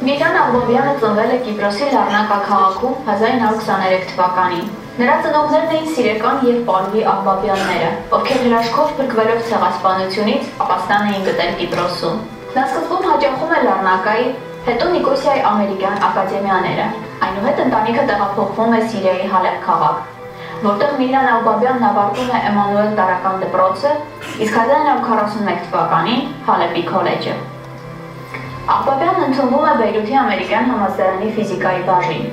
Mihran Agbabiանը ծնվել է Կիպրոսի Լառնակա քաղաքում 1923 թվականին։ Նրա ծնողներն էին Սիրեկան և Պարվի Աղբաբյանները, ովքեր հրաշքով փրկվելով ցեղասպանությունից ապաստան էին գտել Կիպրոսում։ Նա սկզբում հաճախում է Լառնակայի, հետո Նիկոսիայի ամերիկյան ակադեմիաները։ Այնուհետ ընտանիքը տեղափոխվում է Սիրիայի Հալեբ քաղաք, որտեղ Մihran Agbabianն ավարտում է Էմանուել տարրական դպրոցը, իսկ 1941 թվականին Հալեպի քոլեջը։ Agbabianն ընդունվում է Բեյրութի ամերիկյան համալսարանի ֆիզիկայի բաժին։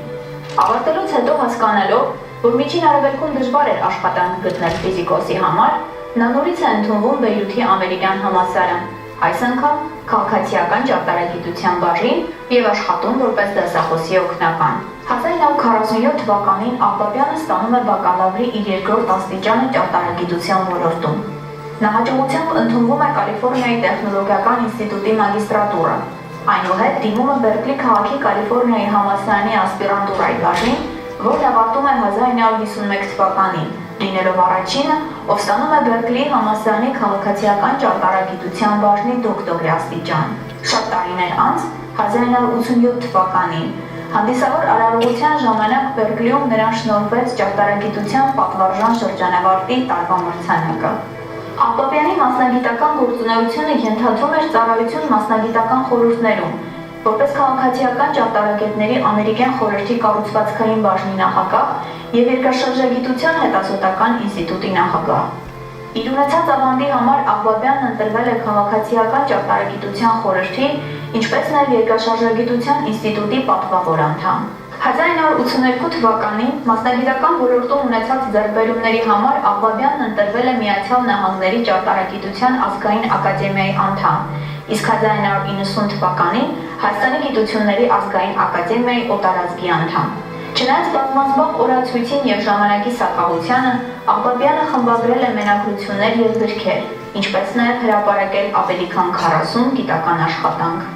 Ավարտելուց հետո հասկանալով, որ Միջին Արևելքում դժվար էր աշխատանք գտնել ֆիզիկոսի համար, նա նորից է ընդունվում Բեյրութի ամերիկյան համալսարան, այս անգամ քաղաքացիական ճարտարագիտության բաժին և աշխատում որպես դասախոսի օգնական։ 1947 թվականին Agbabianը ստանում է բակալավրի իր երկրորդ աստիճանը ճարտարագիտության ոլորտում։ Նա հաջողությամբ ընդունվում է Կալիֆոռնիայի տեխնոլոգիական ինստիտուտի մագիստրատուրը, այնուհետ դիմում է Բերկլի քաղաքի Կալիֆոռնիայի համալսարանի ասպիրանտուրայի բաժին, որն ավարտում է 1951 թվականին, լինելով առաջինը, ով ստանում է Բերկլի համալսարանի քաղաքացիական ճարտարագիտության բաժնի դոկտորի աստիճան։ Շատ տարիներ անց, 1987 թվականին, հանդիսավոր արարողության ժամանակ Բերկլիում նրան շնորհվեց ճարտարագիտության պատվարժան շրջանավարտի տարվա մրցանակը։ Agbabiani մասնագիտական գործունեությունը ենթադրում էր ծառայություն մասնագիտական խորհուրդներում, որպես քաղաքացիական ճարտարագետների ամերիկյան խորհրդի կառուցվածքային բաժնի նախագահ և երկրաշարժագիտության հետազոտական ինստիտուտի նախագահ։ Իր ունեցած ավանդի համար Agbabianն ընտրվել է քաղաքացիական ճարտարագիտության խորհրդի, ինչպես նաև երկրաշարժագիտության ինստիտուտի պատվավոր անդամ։ 1982 թվականին մասնագիտական ոլորտում ունեցած ձեռքբերումների համար Agbabianն ընտրվել է Միացյալ Նահանգների ճարտարագիտության ազգային ակադեմիայի անդամ, իսկ 1990 թվականին Հայաստանի գիտությունների ազգային ակադեմիայի օտարազգի անդամ։ Չնայած բազմազբաղ օրացույցին և ժամանակի սակավությանը, Agbabianը խմբագրել է մենակրություններ և գրքեր, ինչպես նաև հրապարակել ավելի քան 40 գիտական աշխատանք։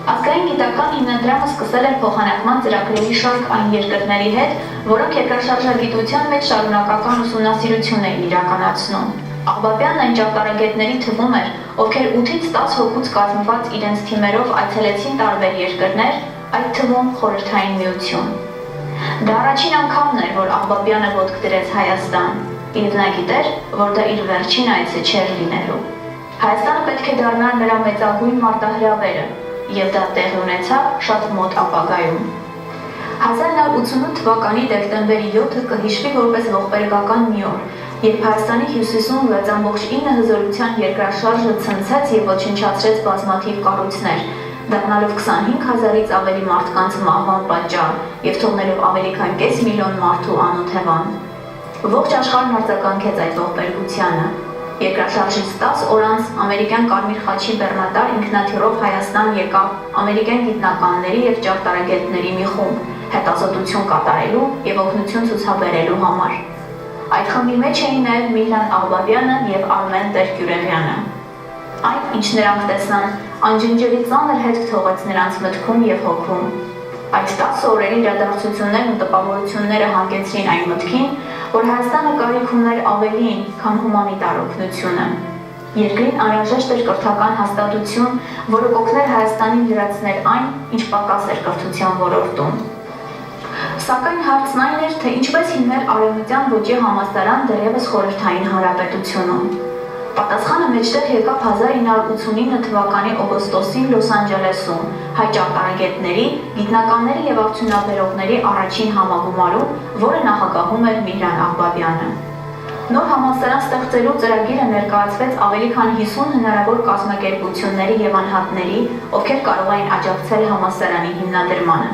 Ազգային գիտական հիմնադրամը սկսել էր փոխանակման ծրագրերի շարք այն երկրների հետ, որոնք երկրաշարժագիտության մեջ շարունակական ուսումնասիրություն էին իրականացնում։ Agbabianն այն ճարտարագետների թվում էր, ովքեր 8-ից 10 հոգուց կազմված իրենց թիմերով այցելեցին տարբեր երկրներ, այդ թվում Խորհրդային Միություն։ Դա առաջին անգամն էր, որ Agbabianը ոտք դրեց Հայաստան, և նա գիտեր, որ դա իր վերջին այցը չէր լինելու։ Հայաստանը պետք է դառնար նրա մեծագույն մարտահրավերը, և դա տեղի ունեցավ շատ մոտ ապագայում։ 1988 թվականի դեկտեմբերի 7-ը կհիշվի որպես ողբերգական մի օր, երբ Հայաստանի հյուսիսում 6.9 հզորության երկրաշարժը ցնցեց և ոչնչացրեց բազմաթիվ կառույցներ, դառնալով 25,000-ից ավելի մարդկանց մահվան պատճառ և թողնելով ավելի քան կես միլիոն մարդու անօթևան։ Ողջ աշխարհն արձագանքեց այդ ողբերգությանը։ Երկրաշարժից 10 օր անց ամերիկյան Կարմիր խաչի բեռնատար ինքնաթիռով Հայաստան եկավ ամերիկյան գիտնականների և ճարտարագետների մի խումբ հետազոտություն կատարելու և օգնություն ցուցաբերելու համար։ Այդ խմբի մեջ էին նաև Mihran Agbabianը և Արմեն Տեր-Գյուրեղյանը։ Այն, ինչ նրանք տեսան, անջնջելի ծանր հետք թողեց նրանց մտքում և հոգում։ Այդ 10 օրերի իրադարձություններն ու տպավորությունները հանգեցրին այն մտքին, որ Հայաստանը կարիք ուներ ավելին, քան հումանիտար օգնությունը։ Երկրին անհրաժեշտ էր կրթական հաստատություն, որը կօգներ Հայաստանին լրացնել այն, ինչ պակաս էր կրթության ոլորտում։ Սակայն հարցն այն էր, թե ինչպես հիմնել արևմտյան ոճի համալսարան դեռևս Խորհրդային Հանրապետությունում։ Պատասխանը մեջտեղ եկավ 1989 թվականի օգոստոսին Լոս Անջելեսում հայ ճարտարագետների, գիտնականների և արդյունաբերողների առաջին համագումարում, որը նախագահում էր Mihran Agbabianը։ Նոր համալսարան ստեղծելու ծրագիրը ներկայացվեց ավելի քան 50 հնարավոր կազմակերպությունների և անհատների, ովքեր կարող էին աջակցել համալսարանի հիմնադրմանը։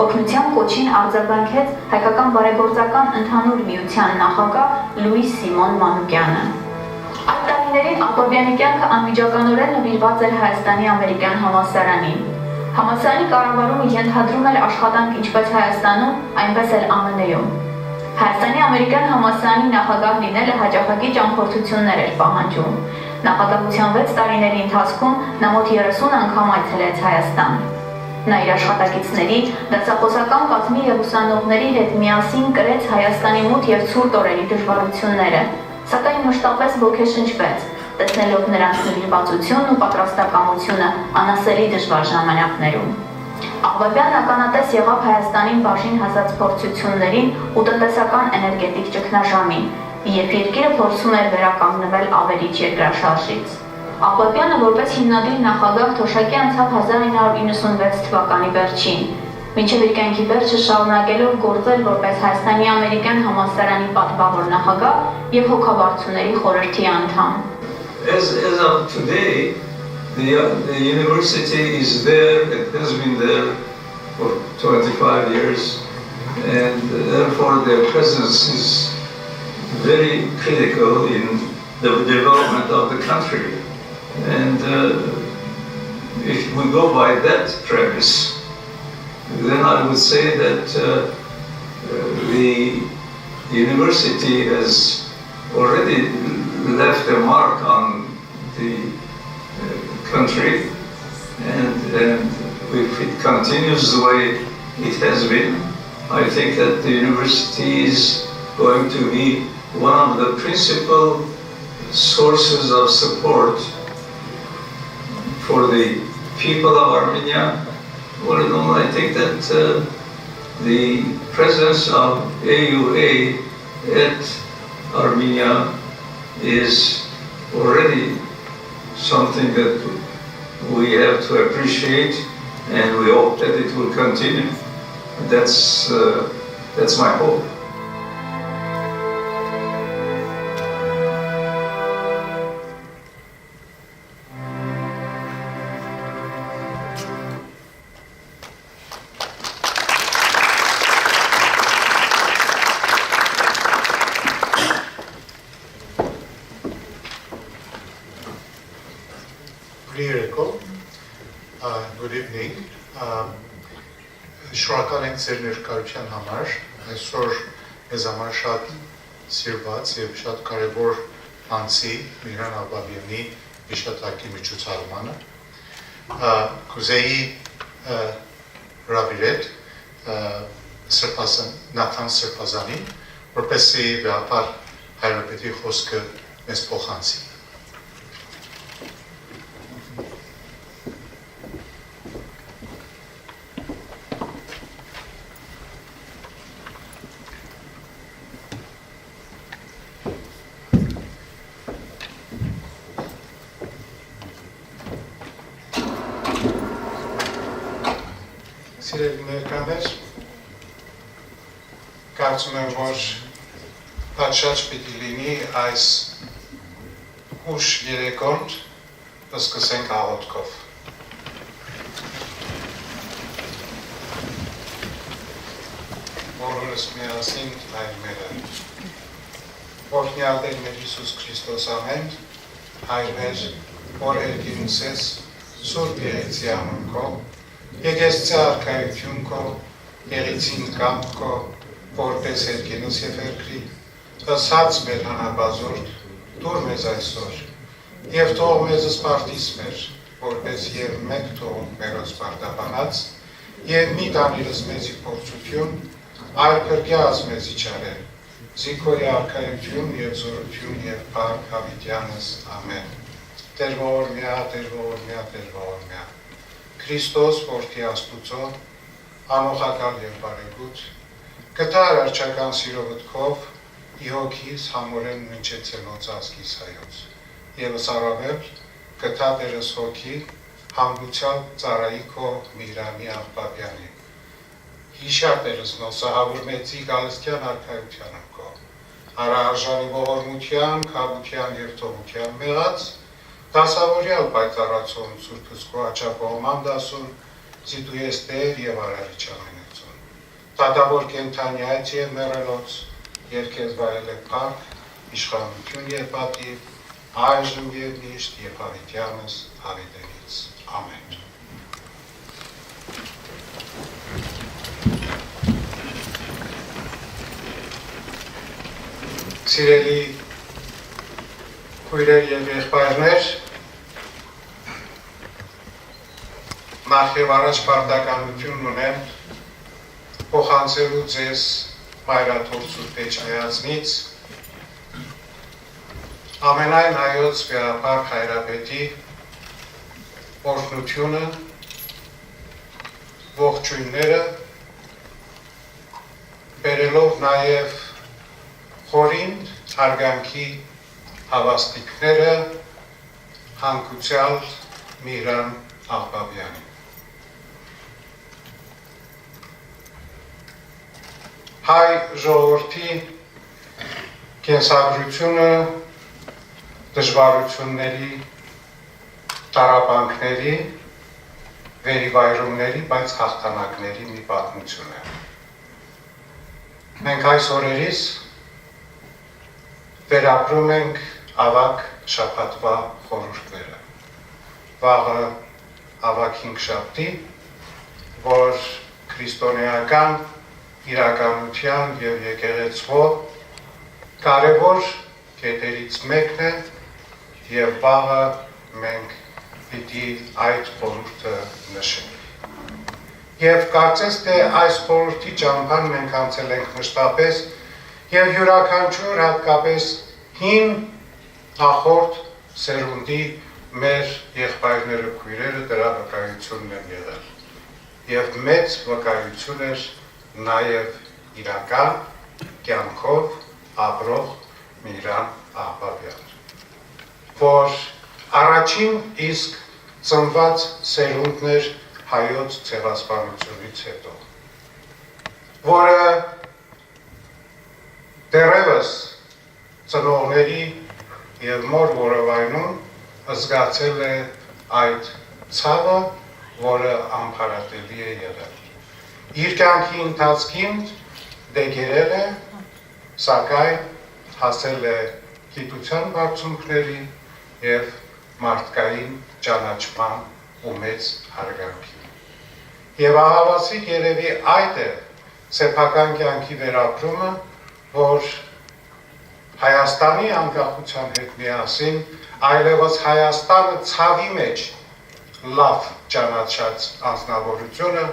Օգնության կոչին արձագանքեց Հայկական բարեգործական ընդհանուր միության նախագահ Լուիս Սիմոն Մանուկյանը։ Այդ տարիներին Agbabiani կյանքը անմիջականորեն նվիրված էր Հայաստանի ամերիկյան համալսարանին։ Համալսարանի կառավարումը ենթադրում էր աշխատանք ինչպես Հայաստանում, այնպես էլ ԱՄՆ-ում։ Հայաստանի ամերիկյան համալսարանի նախագահ լինելը հաճախակի ճամփորդություններ էր պահանջում։ Նախագահության 6 տարիների ընթացքում նա մոտ 30 անգամ այցելեց Հայաստան։ Նա իր աշխատակիցների, դասախոսական կազմի և ուսանողների հետ միասին կրեց Հայաստանի մութ և ցուրտ օրերի դժվարությունները, սակայն մշտապես ոգեշնչվեց, տեսնելով նրանց նվիրվածությունն ու պատրաստակամությունը անասելի դժվար ժամանակներում։ Աղբաբյանն ականատես եղավ Հայաստանին բաժին հասած փորձություններին ու տնտեսական էներգետիկ ճգնաժամին, երբ երկիրը փորձում էր վերականգնվել ավերիչ երկրաշարժից։ Աղբաբյանը որպես հիմնադիր նախագահ թոշակի անցավ 1996 թվականի վերջին, մինչև իր կյանքի վերջը շարունակելով գործել որպես Հայաստանի ամերիկյան համալսարանի պատվավոր նախագահ և հոգաբարձուների խորհրդի անդամ։ As of today, the university is there, it has been there for 25 years, and therefore their presence is very critical in the development of the country. And if we go by that premise, then I would say that the university has already left a mark on the country, and if it continues the way it has been, I think that the university is going to be one of the principal sources of support for the people of Armenia. All in all, I think that the presence of AUA at Armenia is already something that we have to appreciate, and we hope that it will continue. That's my hope. Good evening. Շնորհակալ ենք ձեր ներկայության համար։ Այսօր մեզ համար շատ սիրված եւ շատ կարեւոր անձի Mihran Agbabiani հիշատակի միջոցառմանը։ Կուզեի հրավիրել Նաթան Սրբազանին, որպեսզի վեհապար հայրապետի խոսքը մեզ փոխանցի։ Սիրելի ներկաներ, կարծում եմ, որ պատշաճ պիտի լինի այս ուշ երեկոն, սկսենք աղոթքով։ Բոլորս միասին այլ մերը։ Օրհնյալ Տեր մեր Հիսուս Քրիստոս ամեն, Հայր մեր, որ երկինս ես, Սուրբ Երեցի անուն քո, Եկես արքայություն քո, եղիցին կամ քո, որպես երկինս և երկրի, ըսած մեր հանաբազորդ, դուր մեզ այսօր, և թող մեզ սպարտիս մեր, որպես և մեկ թողում մերոց պարտաբանած, և մի տանիրս մեզի փորձություն, այլ կրկյազ մեզի չարել, զիքոյի արքայություն և զորություն և պարկ հավիտյանս, ամեն։ Տեր ողորմյա, Տեր ողորմյա, Տեր ողորմյա։ Քրիստոս որդի Աստուծո, անոխակալ և բարեգութ, կտար արջական սիրովտքով, իհոգիս համորեն մնչեցելոց ասկիս հայոց, եվս առավել կտա դերս հոգի, հանգուցյալ ծարայի քո Միհրանի Աղբաբյանի, հիշար դերս նոսահավոր մեծի գալստյան արքայությանը քո, հարարժանի ողորմության, քավության և թողության մեղած, դասավորյալ պայծառացուն Սուրբս քո աչապողման դասուն, զիդու ես Տեր և արարիչ ամենեցուն, դատավոր կենթանի այդ և մեռելոց, և քեզ վայել է փառք, իշխանություն և պատիվ, այժմ և միշտ և հավիտյանս հավիտենից, ամեն։ Սիրելի քույրեր և եղբայրներ, նախ և առաջ պարտականություն ունեմ փոխանցելու ձեզ մայրաթոր Սուրբ Էջայածնից ամենայն հայոց վեհապար հայրապետի օրհնությունը, ողջույնները, բերելով նաև խորին հարգանքի հավաստիքները հանգուցյալ Mihran Agbabianին։ Հայ ժողովրդի կենսագրությունը դժվարությունների, տառապանքների, վերիվայրումների, բայց հաղթանակների մի պատմություն է։ Մենք այս օրերիս վերապրում ենք ավագ շաբաթվա խորհուրդները։ Վաղը ավագ հինգշաբթի, որ քրիստոնեական իրականության և եկեղեցվո կարևոր կետերից մեկն է և վաղը մենք պիտի այդ խորհուրդը նշենք։ Եվ կարծես թե այս խորհրդի ճամփան մենք անցել ենք մշտապես և յուրաքանչյուր հատկապես հին նախորդ սերունդի մեր եղբայրները քույրերը դրա վկայությունն են եղել։ Եվ մեծ վկայություն էր նաև իրական կյանքով ապրող Mihran Agbabian, որ առաջին իսկ ծնված սերունդն էր հայոց ցեղասպանությունից հետո, որը դեռևս ծնողների և մոր որովայնում զգացել է այդ ցավը, որը անփարատելի է եղել։ Իր կյանքի ընթացքին դեգերել է, սակայն հասել է գիտության բարձունքների և մարդկային ճանաչման ու մեծ հարգանքի։ Եվ ահավասիկ երևի այդ է սեփական կյանքի վերապրումը, որ Հայաստանի անկախության հետ միասին այլևս Հայաստանը ցավի մեջ լավ ճանաչած անձնավորությունը,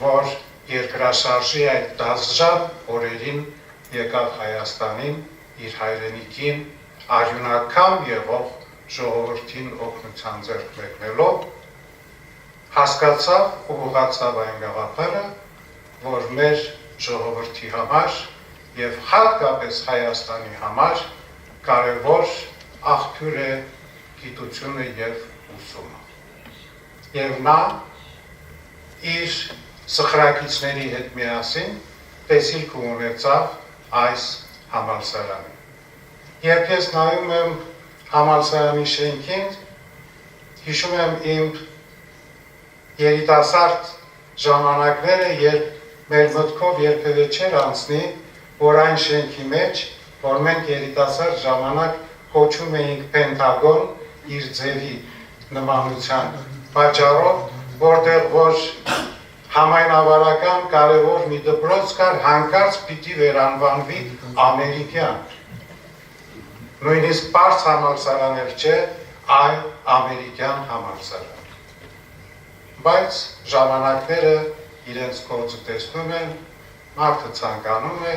որ երկրաշարժի այդ դաժան օրերին եկավ Հայաստանին, իր հայրենիքին արյունակամ եղող ժողովրդին օգնության ձեռք մեկնելով, հասկացավ ու ուղղացավ այն գաղափարը, որ մեր ժողովրդի համար և հատկապես Հայաստանի համար կարևոր աղբյուր է գիտությունը և ուսումը։ Եվ նա իր սխրագիծների հետ միասին տեսիլք ունեցավ այս համալսարանի։ Երբ ես նայում եմ համալսարանի շենքին, հիշում եմ իմ երիտասարդ ժամանակները, երբ մեր մտքով երբևէ չէր անցնի, որ այն շենքի մեջ, որ մենք երիտասարդ ժամանակ կոչում էինք Պենտագոն իր ձևի նմանության պատճառով, որտեղ որ համայնավարական կարևոր մի դպրոց կար, հանկարծ պիտի վերանվանվի ամերիկյան։ Նույնիսկ պարզ համալսարան էր չէ, այլ ամերիկյան համալսարան։ Բայց ժամանակները իրենց գործը տեսնում են, մարդը ցանկանում է,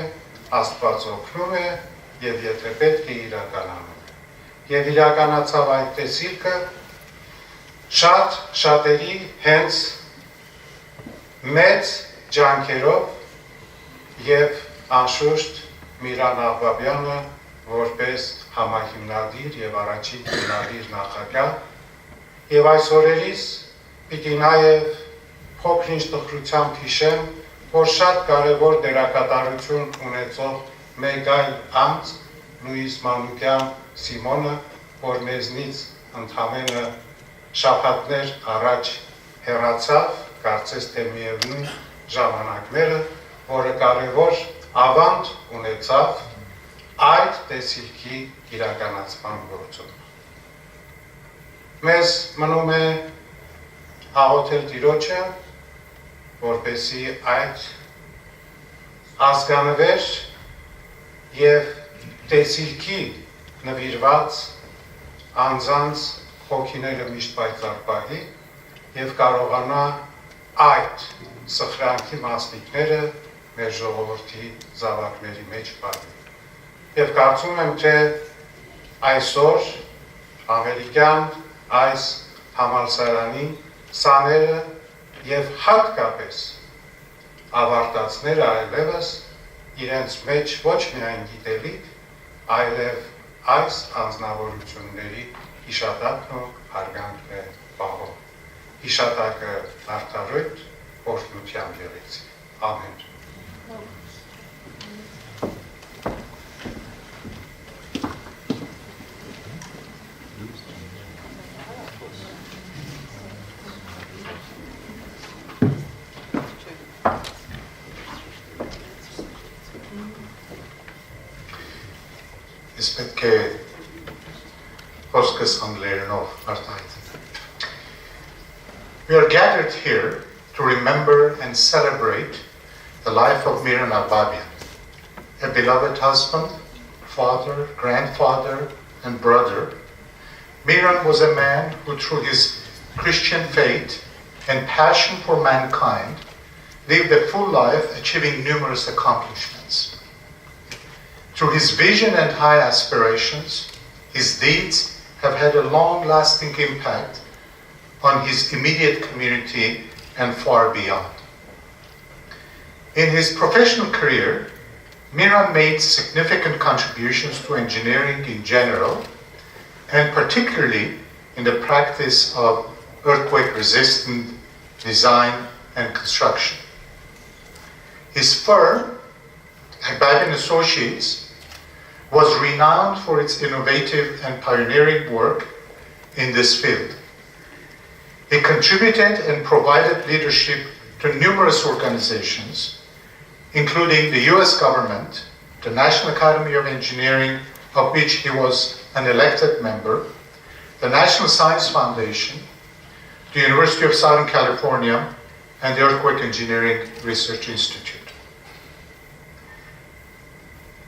Աստված օգնում է և եթե պետք է իրականանում է։ Եվ իրականացավ այդ տեսիլքը շատերի հենց մեծ ջանքերով և անշուշտ Mihran Agbabian-ը որպես համահիմնադիր և առաջին հիմնադիր նախագահ և այս օրերիս պիտի նաև փոքր-ինչ տխրությամբ հիշեմ, որ շատ կարևոր դերակատարություն ունեցող մեկ այլ անձ Լուիս Մանուկյան Սիմոնը, որ մեզնից ընդամենը շաբաթներ առաջ հեռացավ, կարծես թե միևնույն ժամանակները, որը կարևոր ավանդ ունեցավ այդ տեսիլքի իրականացման գործում։ Մեզ մնում է աղոթել Տիրոջը, որպեսզի այդ ազգանվեր և տեսիլքի նվիրված անձանց հոգիները միշտ պայծառ պահի և կարողանա այդ սխրանքի մասնիկները մեր ժողովրդի զավակների մեջ պահի։ Եվ կարծում եմ, թե այսօր ամերիկյան այս համալսարանի սաները եւ հատկապես ավարտածները այլևս իրենց մեջ ոչ միայն գիտելիք, այլև այս անձնավորությունների հիշատակն ու հարգանքն է պահում։ Հիշատակը արդարոյթ օրհնությամբ եղեցի։ Ամեն։ Ես պետք է խոսքս անգլերենով արտահայտեմ։ We are gathered here to remember and celebrate the life of Mihran Agbabian, a beloved husband, father, grandfather, and brother. Mihran was a man who, through his Christian faith and passion for mankind, lived a full life, achieving numerous accomplishments. Through his vision and high aspirations, his deeds have had a long-lasting impact on his immediate community and far beyond. In his professional career, Mihran made significant contributions to engineering in general, and particularly in the practice of earthquake-resistant design and construction. His firm, Agbabian Associates, was renowned for its innovative and pioneering work in this field. He contributed and provided leadership to numerous organizations, including the US government, the National Academy of Engineering, of which he was an elected member, the National Science Foundation, the University of Southern California, and the Earthquake Engineering Research Institute.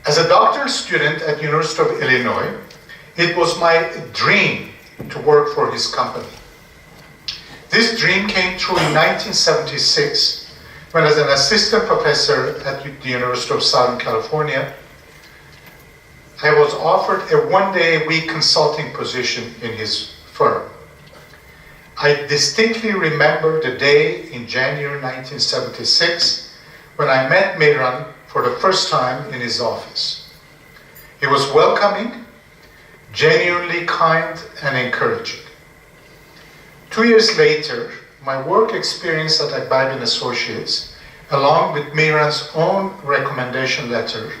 As a doctoral student at the University of Illinois, it was my dream to work for his company. This dream came true in 1976 when, as an assistant professor at the University of Southern California, I was offered a one-day-a-week consulting position in his firm. I distinctly remember the day in January 1976 when I met Mihran for the first time in his office. He was welcoming, genuinely kind, and encouraging. 2 years later, my work experience at Agbabian Associates, along with Mihran's own recommendation letter,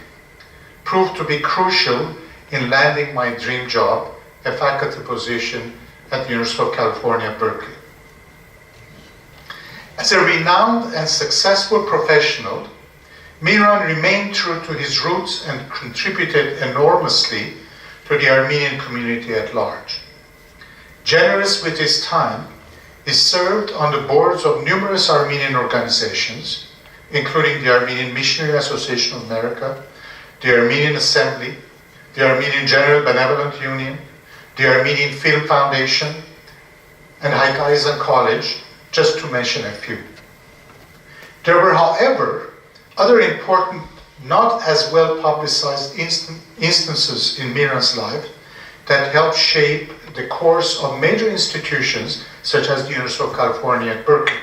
proved to be crucial in landing my dream job, a faculty position at the University of California, Berkeley. As a renowned and successful professional, Mihran remained true to his roots and contributed enormously to the Armenian community at large. Generous with his time, he served on the boards of numerous Armenian organizations, including the Armenian Missionary Association of America, the Armenian Assembly, the Armenian General Benevolent Union, the Armenian Film Foundation, and Haik College, just to mention a few. There were, however, other important, not as well publicized instances in Mihran's life that helped shape the course of major institutions such as the University of California at Berkeley.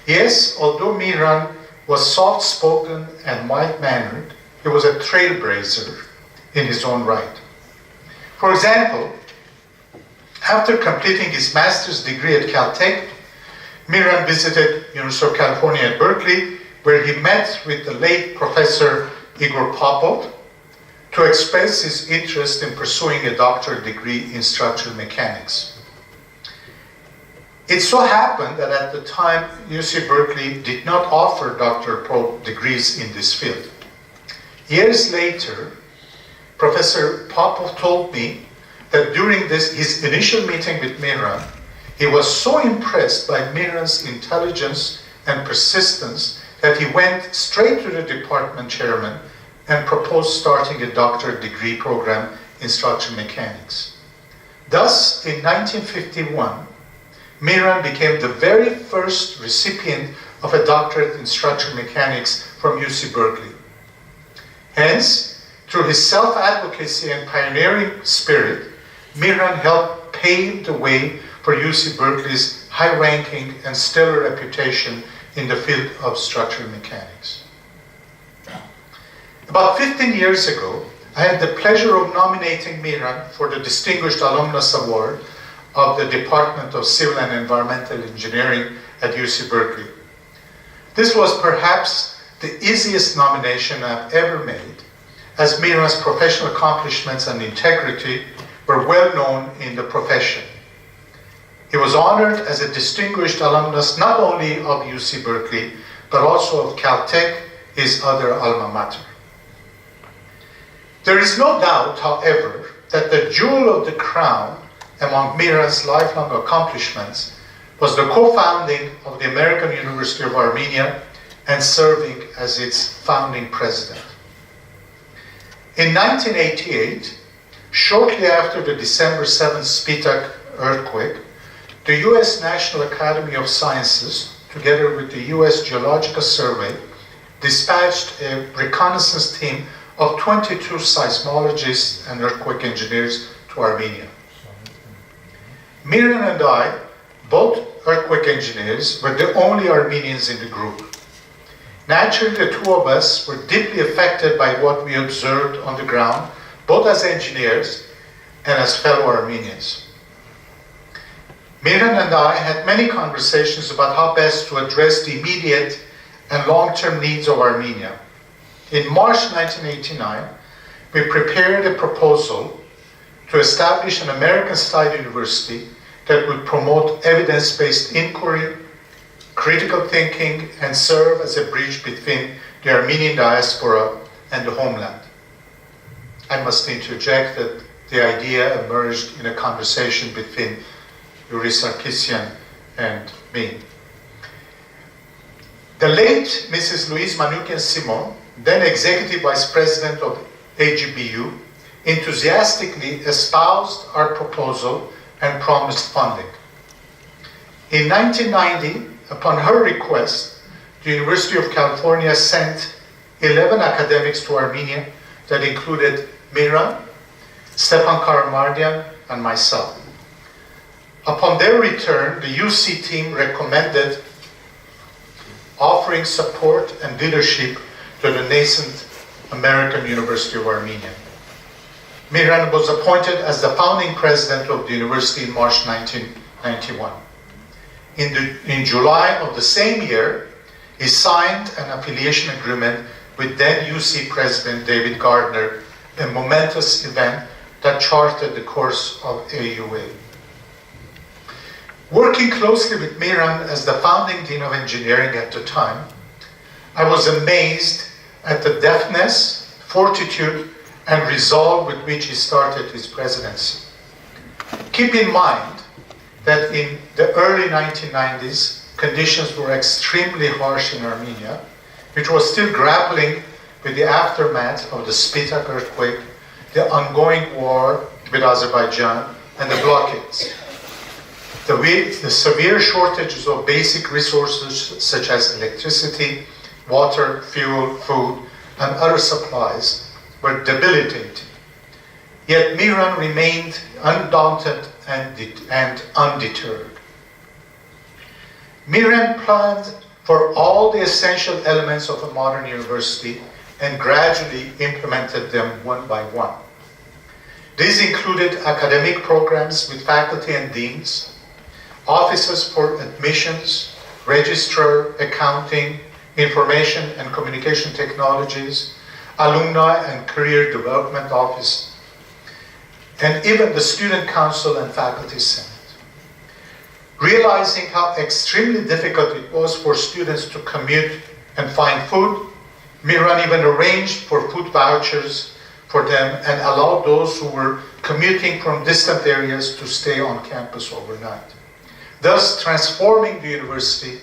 Yes, although Mihran was soft-spoken and mild-mannered, he was a trailblazer in his own right. For example, after completing his master's degree at Caltech, Mihran visited University of California at Berkeley, where he met with the late Professor Igor Popov to express his interest in pursuing a doctoral degree in structural mechanics. It so happened that at the time, UC Berkeley did not offer doctoral degrees in this field. Years later, Professor Popov told me that during his initial meeting with Mihran, he was so impressed by Mihran's intelligence and persistence that he went straight to the department chairman and proposed starting a doctorate degree program in structural mechanics. Thus, in 1951, Mihran became the very first recipient of a doctorate in structural mechanics from UC Berkeley. Hence, through his self-advocacy and pioneering spirit, Mihran helped pave the way for UC Berkeley's high-ranking and stellar reputation in the field of structural mechanics. About 15 years ago, I had the pleasure of nominating Mihran for the Distinguished Alumnus Award of the Department of Civil and Environmental Engineering at UC Berkeley. This was perhaps the easiest nomination I've ever made, as Mihran's professional accomplishments and integrity were well known in the profession. He was honored as a distinguished alumnus not only of UC Berkeley, but also of Caltech, his other alma mater. There is no doubt, however, that the jewel of the crown among Mihran's lifelong accomplishments was the co-founding of the American University of Armenia and serving as its founding president. In 1988, shortly after the December 7th Spitak earthquake, the U.S. National Academy of Sciences, together with the U.S. Geological Survey, dispatched a reconnaissance team of 22 seismologists and earthquake engineers to Armenia. Mihran and I, both earthquake engineers, were the only Armenians in the group. Naturally, the two of us were deeply affected by what we observed on the ground, both as engineers and as fellow Armenians. Mihran and I had many conversations about how best to address the immediate and long-term needs of Armenia. In March 1989, we prepared a proposal to establish an American-style university that would promote evidence-based inquiry, critical thinking, and serve as a bridge between the Armenian diaspora and the homeland. I must interject that the idea emerged in a conversation between Yuri Sarkisian and me. The late Mrs. Louise Manoukian-Simon, then Executive Vice President of AGBU, enthusiastically espoused our proposal and promised funding. In 1990, upon her request, the University of California sent 11 academics to Armenia that included Mihran, Stepan Karamardian, and myself. Upon their return, the UC team recommended offering support and leadership to the nascent American University of Armenia. Mihran was appointed as the founding president of the university in March 1991. In July of the same year, he signed an affiliation agreement with then UC President David Gardner, a momentous event that charted the course of AUA. Working closely with Mihran as the founding Dean of Engineering at the time, I was amazed at the deftness, fortitude, and resolve with which he started his presidency. Keep in mind that in the early 1990s, conditions were extremely harsh in Armenia, which was still grappling with the aftermath of the Spitak earthquake, the ongoing war with Azerbaijan, and the blockades. The severe shortages of basic resources such as electricity, water, fuel, food, and other supplies were debilitating. Yet Mihran remained undaunted and undeterred. Mihran planned for all the essential elements of a modern university and gradually implemented them one by one. These included academic programs with faculty and deans, offices for admissions, registrar, accounting, information and communication technologies, alumni and career development office, and even the student council and faculty senate. Realizing how extremely difficult it was for students to commute and find food, Mihran even arranged for food vouchers for them and allowed those who were commuting from distant areas to stay on campus overnight, thus transforming the university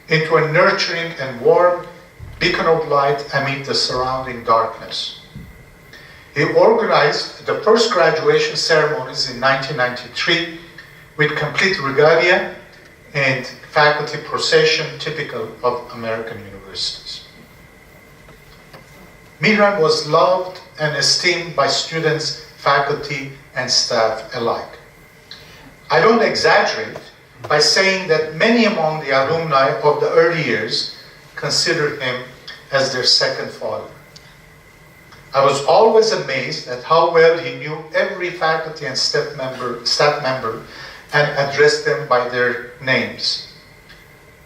into a nurturing and warm beacon of light amid the surrounding darkness. He organized the first graduation ceremonies in 1993 with complete regalia and faculty procession typical of American universities. Mihran was loved and esteemed by students, faculty, and staff alike. I don't exaggerate by saying that many among the alumni of the early years considered him as their second father. I was always amazed at how well he knew every faculty and staff member and addressed them by their names.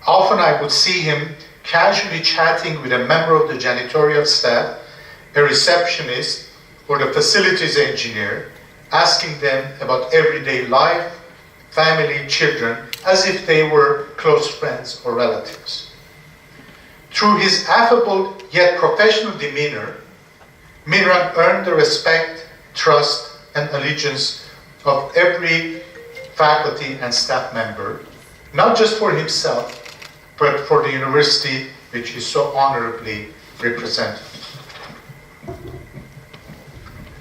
Often I would see him casually chatting with a member of the janitorial staff, a receptionist, or the facilities engineer, asking them about everyday life, family, children, as if they were close friends or relatives. Through his affable yet professional demeanor, Mihran earned the respect, trust, and allegiance of every faculty and staff member, not just for himself, but for the university which he so honorably represented.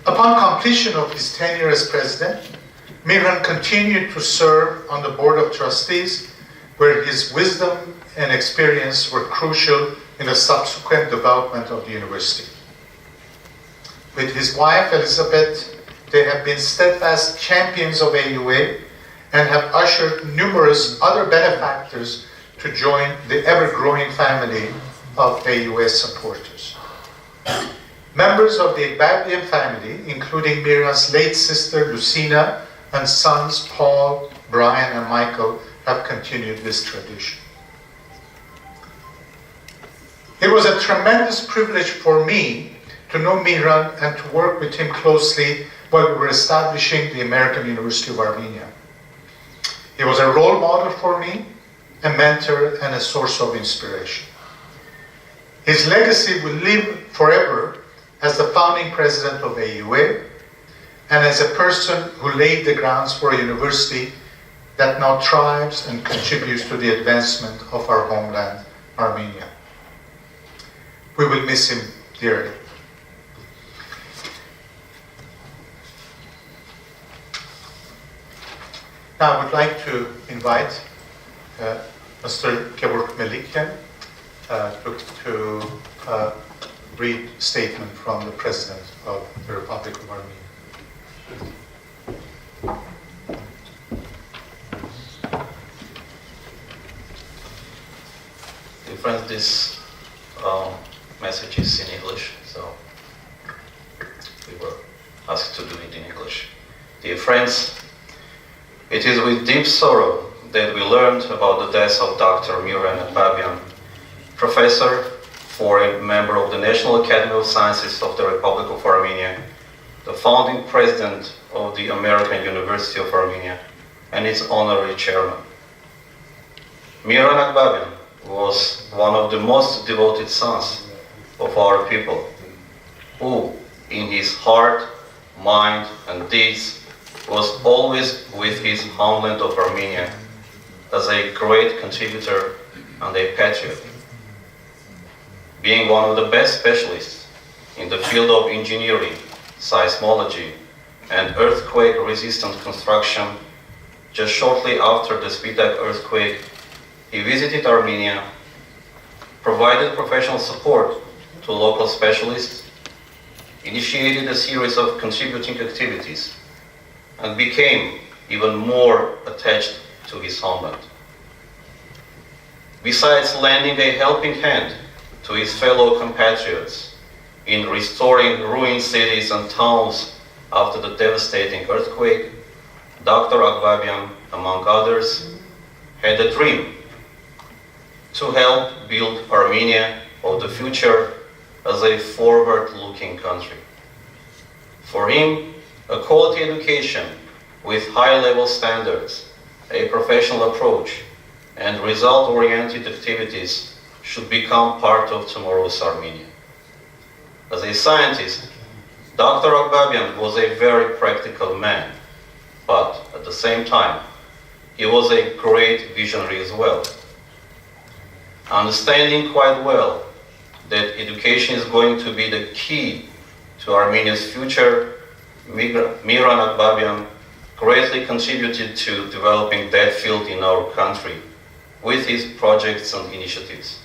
Upon completion of his tenure as president, Mihran continued to serve on the board of trustees, where his wisdom and experience were crucial in the subsequent development of the university. With his wife, Elizabeth, they have been steadfast champions of AUA and have ushered numerous other benefactors to join the ever-growing family of AUA supporters. Members of the Agbabian family, including Mihran's late sister Lucina and sons Paul, Brian, and Michael, have continued this tradition. It was a tremendous privilege for me to know Mihran and to work with him closely while we were establishing the American University of Armenia. He was a role model for me, a mentor, and a source of inspiration. His legacy will live forever as the founding president of AUA and as a person who laid the grounds for a university that now thrives and contributes to the advancement of our homeland, Armenia. We will miss him dearly. Now I would like to invite Mr. Georg Melikian to read a statement from the President of the Republic of Armenia. Dear friends, this message is in English, so we were asked to do it in English. Dear friends, it is with deep sorrow that we learned about the death of Dr. Mihran Agbabian, professor, foreign member of the National Academy of Sciences of the Republic of Armenia, the founding president of the American University of Armenia, and its honorary chairman. Mihran Agbabian was one of the most devoted sons of our people, who, in his heart, mind, and deeds, was always with his homeland of Armenia as a great contributor and a patriot. Being one of the best specialists in the field of engineering, seismology, and earthquake-resistant construction, just shortly after the Spitak earthquake, he visited Armenia, provided professional support to local specialists, initiated a series of contributing activities, and became even more attached to his homeland. Besides lending a helping hand to his fellow compatriots in restoring ruined cities and towns after the devastating earthquake, Dr. Agbabian, among others, had a dream to help build Armenia of the future as a forward-looking country. For him, a quality education with high-level standards, a professional approach, and result-oriented activities should become part of tomorrow's Armenia. As a scientist, Dr. Agbabian was a very practical man, but at the same time, he was a great visionary as well. Understanding quite well that education is going to be the key to Armenia's future, Mihran Agbabian greatly contributed to developing that field in our country with his projects and initiatives.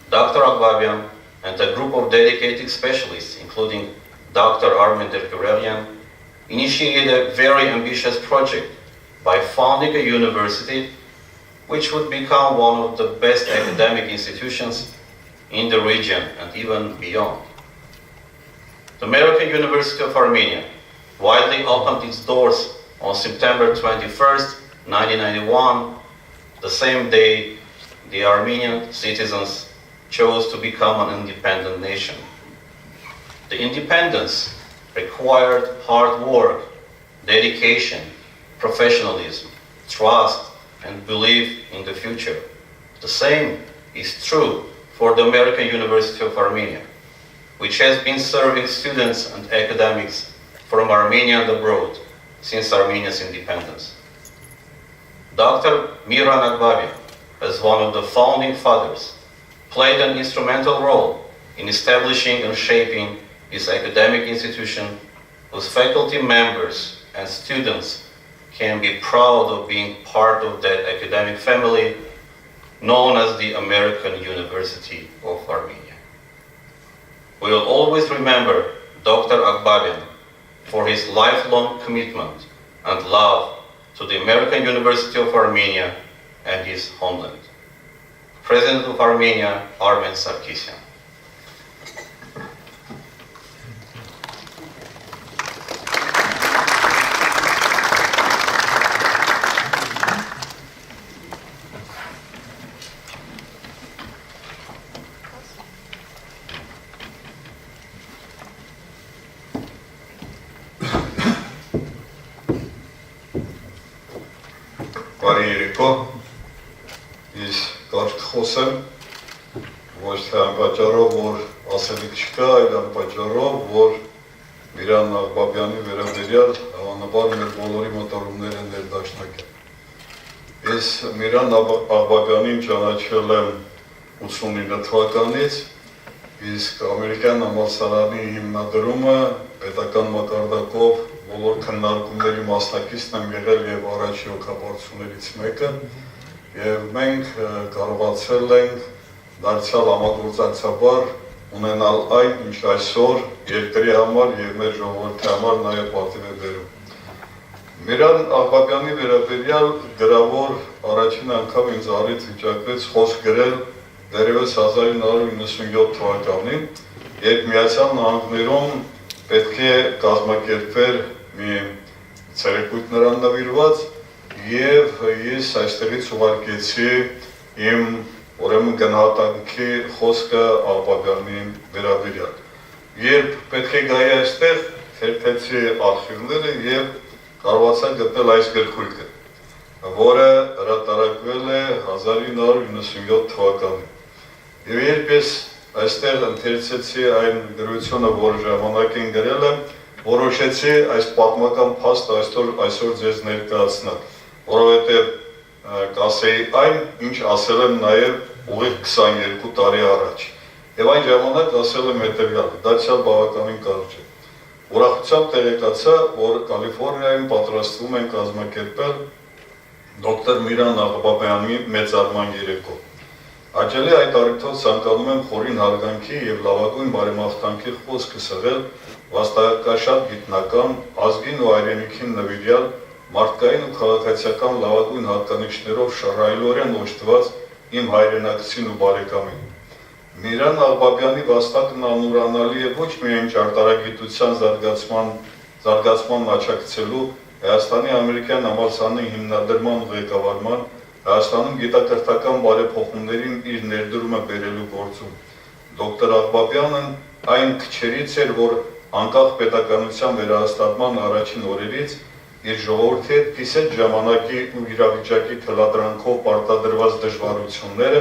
Dr. Agbabian and a group of dedicated specialists, including Dr. Armen Dergurelian, initiated a very ambitious project by founding a university which would become one of the best academic institutions in the region and even beyond. The American University of Armenia widely opened its doors on September 21st, 1991, the same day the Armenian citizens chose to become an independent nation. The independence required hard work, dedication, professionalism, trust, and belief in the future. The same is true for the American University of Armenia, which has been serving students and academics from Armenia and abroad since Armenia's independence. Dr. Mihran Agbabian, as one of the founding fathers, played an instrumental role in establishing and shaping this academic institution whose faculty members and students can be proud of being part of that academic family known as the American University of Armenia. We will always remember Dr. Agbabian for his lifelong commitment and love to the American University of Armenia and his homeland. President of Armenia, Armen Sarkisyan. Ես կարճ խոսեմ, ոչ թե անպատճառով, որ ասելիք չկա, այլ անպատճառով, որ Միրան Աղբաբյանի վերաբերյալ հավանաբար մեր բոլորի մտորումները ներդաշնակ են։ Ես Միրան Աղբաբյանին ճանաչել եմ 89 թվականից, իսկ ամերիկյան համալսարանի հիմնադրումը պետական մակարդակով բոլոր քննարկումների մասնակիցն եմ եղել եւ առաջի հոգաբարձուներից մեկը եւ մենք կարողացել ենք դարձյալ համագործակցաբար ունենալ այն, ինչ այսօր երկրի համար եւ մեր ժողովրդի համար նաեւ պատիվ է բերում։ Միրան Աղբաբյանի վերաբերյալ գրավոր առաջին անգամ ինձ առիթ վիճակվեց խոսք գրել դեռևս 1997 թվականին, երբ Միացյալ Նահանգներում պետք է կազմակերպվեր մի ցերեկույթ նրան նվիրված եւ ես այստեղից ուղարկեցի իմ ուրեմն գնահատանքի խոսքը Աղբաբյանի վերաբերյալ։ Երբ պետք է գայի այստեղ, թերթեցի արխիվները եւ կարողացա գտնել այս գրքույկը, որը հրատարակվել է 1997 թվականին։ Եվ երբ ես այստեղ ընթերցեցի այն գրությունը, որ ժամանակին գրել եմ, որոշեցի այս պատմական փաստը այսօր ձեզ ներկայացնել, որովհետև կասեի այն, ինչ ասել եմ նաև ուղիղ 22 տարի առաջ։ Եվ այն ժամանակ ասել եմ հետևյալը, դարձյալ բավականին կարճ է։ Ուրախությամբ տեղեկացա, որ Կալիֆոռնիայում պատրաստվում են կազմակերպել դոկտոր Միրան Աղբաբյանի մեծարման երեկո։ Աջելի այդ առիթով ցանկանում եմ խորին հարգանքի եւ լավագույն բարեմաղթանքի խոսք ասել վաստակաշատ գիտնական, ազգին ու հայրենիքին նվիրյալ, մարդկային ու քաղաքացիական լավագույն հատկանիշներով շռայլորեն օժտված իմ հայրենակցին ու բարեկամին։ Միրան Աղբաբյանի վաստակն անուրանալի է ոչ միայն ճարտարագիտության զարգացման աչակցելու Հայաստանի ամերիկյան համալսարանի հիմնադրման ղեկավարման, Հայաստանում գիտակրթական բարեփոխումներին իր ներդրումը բերելու գործում։ Դոկտոր Աղբաբյանն այն քչերից էր, որ անկախ պետականության վերահաստատման առաջին օրերից իր ժողովրդի հետ կիսեց ժամանակի ու իրավիճակի թելադրանքով պարտադրված դժվարությունները,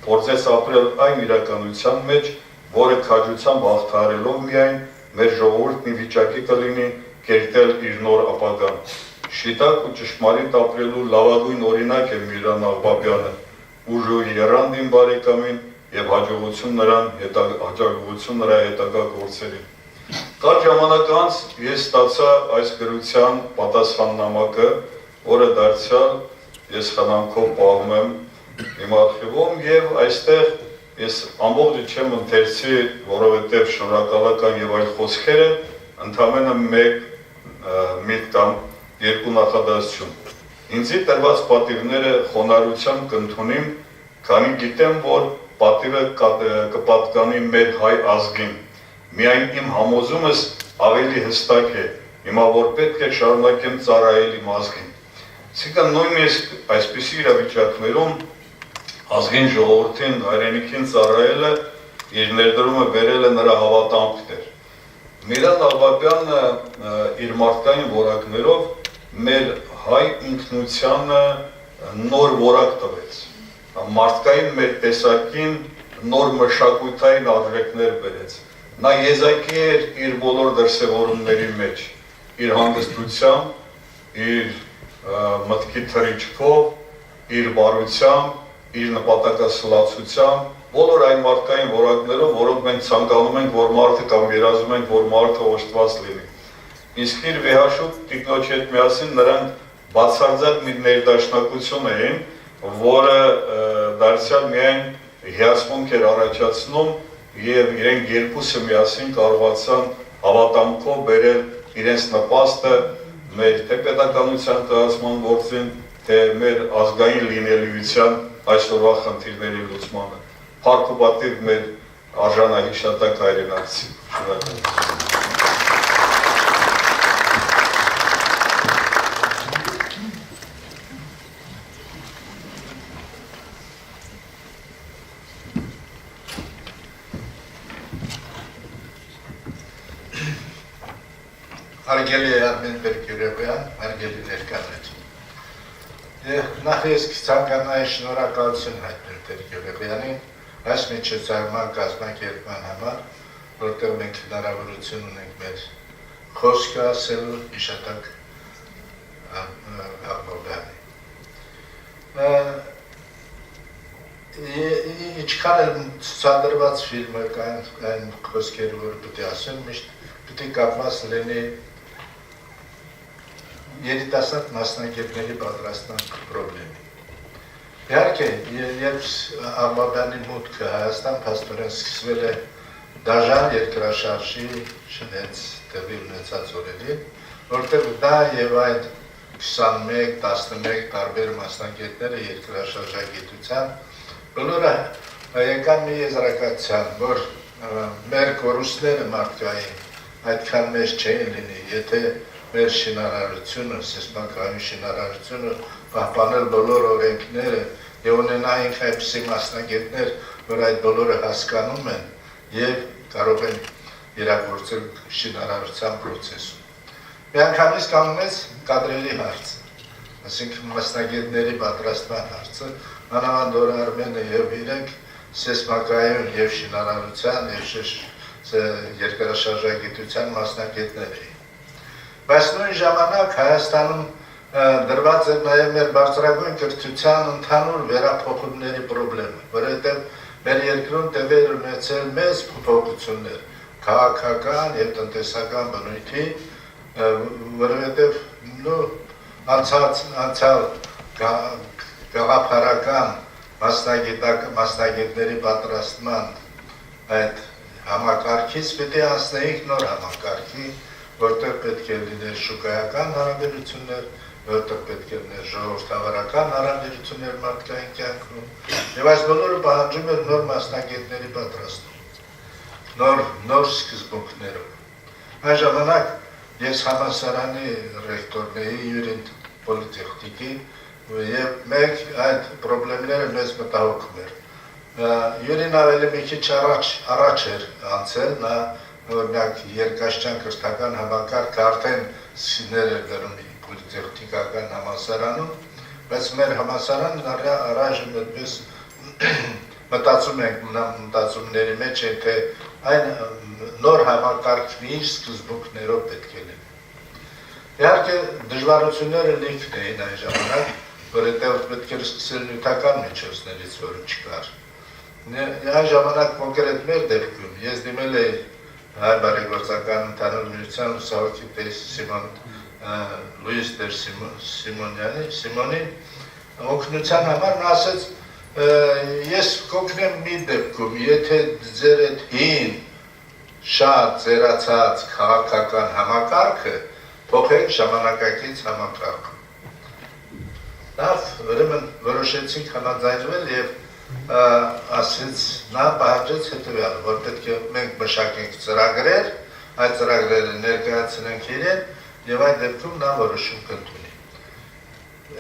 փորձեց ապրել այն իրականության մեջ, որը քաջությամբ հաղթահարելով միայն մեր ժողովուրդն ի վիճակի կլինի կերտել իր նոր ապագան։ Շիտակ ու ճշմարիտ ապրելու լավագույն օրինակ է Միրան Աղբաբյանը, ուժու եռանդին բարեկամին եւ հաջողություն նրա հետագա գործերին։ Կարճ ժամանակ անց ես ստացա այս գրության պատասխաննամակը, որը դարձյալ ես խնամքով պահում եմ իմ արխիվում եւ այստեղ ես ամբողջը չեմ ընթերցի, որովհետեւ շնորհակալական եւ այլ խոսքեր են, ընդամենը մեկ կամ երկու նախադասություն։ ինձի տրված պատիվները խոնարհությամբ կընդունիմ, քանի գիտեմ, որ պատիվը կպատկանի մեր հայ ազգին։ Միայն իմ համոզումս ավելի հստակ է, հիմա որ պետք է շարունակեմ ծառայել իմ ազգին։ Այսինքն նույնիսկ այսպիսի իրավիճակներում ազգին ժողովրդին հայրենիքին ծառայելը իր ներդրումը բերել է նրա հավատամքներ։ Միրան Աղբաբյանը իր մարդկային որակներով մեր հայ ինքնությանը նոր որակ տվեց։ Մարդկային մեր տեսակին նոր մշակութային արժեքներ բերեց։ Նա եզակի էր իր բոլոր դրսևորումների մեջ, իր հանգստությամբ, իր մտքի թռիչքով, իր բարությամբ, իր նպատակասլացությամբ, բոլոր այն մարդկային որակներով, որոնք մենք ցանկանում ենք, որ մարդը կամ երազում ենք, որ մարդը օժտված լինի։ Իսկ իր վեհաշուտ տիկնոջ հետ միասին նրանք բացարձակ մի ներդաշնակություն էին, որը դարձյալ միայն հիացմունք էր առաջացնում եւ իրենք երկուսը միասին կարողացան հավատամքով բերել իրենց նպաստը մեր թե պետականության կայացման գործին, թե մեր ազգային լինելիության այսօրվա խնդիրների լուծմանը։ Փառք ու պատիվ մեր արժանահիշատակ հայրենակցին։ Շնորհակալ։ Հարգելի Արմեն Բերգյուրեբյան, հարգելի ներկաներ։ Նախ ես ցանկանայի շնորհակալություն հայտնել Բերգյուրեբյանին այս միջոցառման կազմակերպման համար, որտեղ մենք հնարավորություն ունենք մեր խոսքը ասելու հիշատակ Աղբաբյանի։ Ինչքան էլ ցուցադրված ֆիլմը կան այն խոսքերը, որ պետք է ասեմ, միշտ պետք է կապված լինի երիտասարդ մասնագետների պատրաստման խնդրի։ Իհարկե, երբ Աղբաբյանի մուտքը Հայաստան փաստորեն սկսվել է դաժան երկրաշարժի շնեց տեղի ունեցած օրերին, որտեղ դա եւ այդ 21-11 տարբեր մասնագետները երկրաշարժագիտության բոլորը եկան մի եզրակացության, որ մեր կորուստները մարդկային այդքան մեծ չէին լինի, եթե մեր շինարարությունը, սեզմակային շինարարությունը պահպանել բոլոր օրենքները եւ ունենայինք այնպիսի մասնագետներ, որ այդ բոլորը հասկանում են եւ կարող են իրագործել շինարարության process-ում։ Միանգամից կանգնեց կադրերի հարցը, այսինքն մասնագետների պատրաստման հարցը, մանավանդ որ Արմենը եւ իրենք սեզմակային եւ շինարարության եւ երկրաշարժագիտության մասնագետներ էին։ Բայց նույն ժամանակ Հայաստանում դրված էր նաև մեր բարձրագույն կրթության ընդհանուր վերափոխումների պրոբլեմը, որովհետև մեր երկրում տեղի էր ունեցել մեծ փոփոխություններ քաղաքական եւ տնտեսական բնույթի, որովհետև անցյալ գաղափարական մասնագետների պատրաստման այդ համակարգից պետք է անցնեինք նոր համակարգի, որտեղ պետք է լիներ շուկայական հարաբերություններ, որտեղ պետք է լիներ ժողովրդավարական հարաբերություններ մարդկային կյանքում, եւ այս բոլորը պահանջում էր նոր մասնագետների պատրաստում, նոր սկզբունքներով։ Այն ժամանակ ես համալսարանի ռեկտորների Յուրին պոլիտեխնիկի եւ մենք այդ խնդիրները մեզ մտահոգում էր։ Յուրին ավելի մի քիչ առաջ էր անցել, նա օրինակ երկաշճան կրթական համակարգը արդեն սկսել էր դրում պոլիտեխնիկական համալսարանում, բայց մեր համալսարանն առայժմ այդպես մտածում ենք մտածումների մեջ է, թե այն նոր համակարգն իր սկզբունքներով պետք է լինի։ Իհարկե դժվարությունները լիքն էին այն ժամանակ, որովհետև պետք էր սկսել նյութական միջոցներից, որը չկար։ Այն ժամանակ կոնկրետ մեր դեպքում ես դիմել էի հայ բարեգործական ընդհանուր միության լուսահոգի տես Լուիս դեր Սիմոնին օգնության համար նա ասեց ես կօգնեմ մի դեպքում, եթե ձեր այդ հին շատ ծերացած քաղաքական համակարգը փոխեք ժամանակակից համակարգ։ Լավ, ուրեմն որոշեցինք համաձայնվել եւ ասեց նա պահանջեց հետեւյալը, որ պետք է մենք մշակենք ծրագրեր, այդ ծրագրերը ներկայացնենք իրեն եւ այդ դեպքում նա որոշում կընդունի։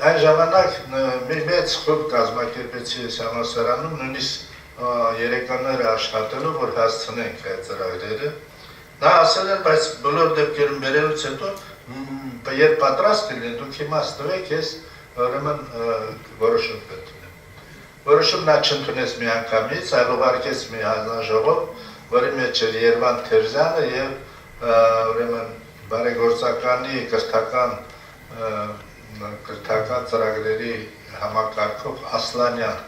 Այն ժամանակ մի մեծ խումբ կազմակերպեցի այս համալսարանում, նույնիսկ երեկաները աշխատելու, որ հասցնենք այդ ծրագրերը։ Նա ասել էր, բայց բոլոր դեպքերում բերելուց հետո երբ պատրաստ լինեն, դուք իմաստվեք, ես ուրեմն որոշում կընդունեմ։ Որոշում նա չընդունեց մի անգամից, այլ ուղարկեց մի հանձնաժողով, որի մեջ էր Երվան Թերզյանը եւ ուրեմն բարեգործականի կրթական ծրագրերի համակարգող Ասլանյան,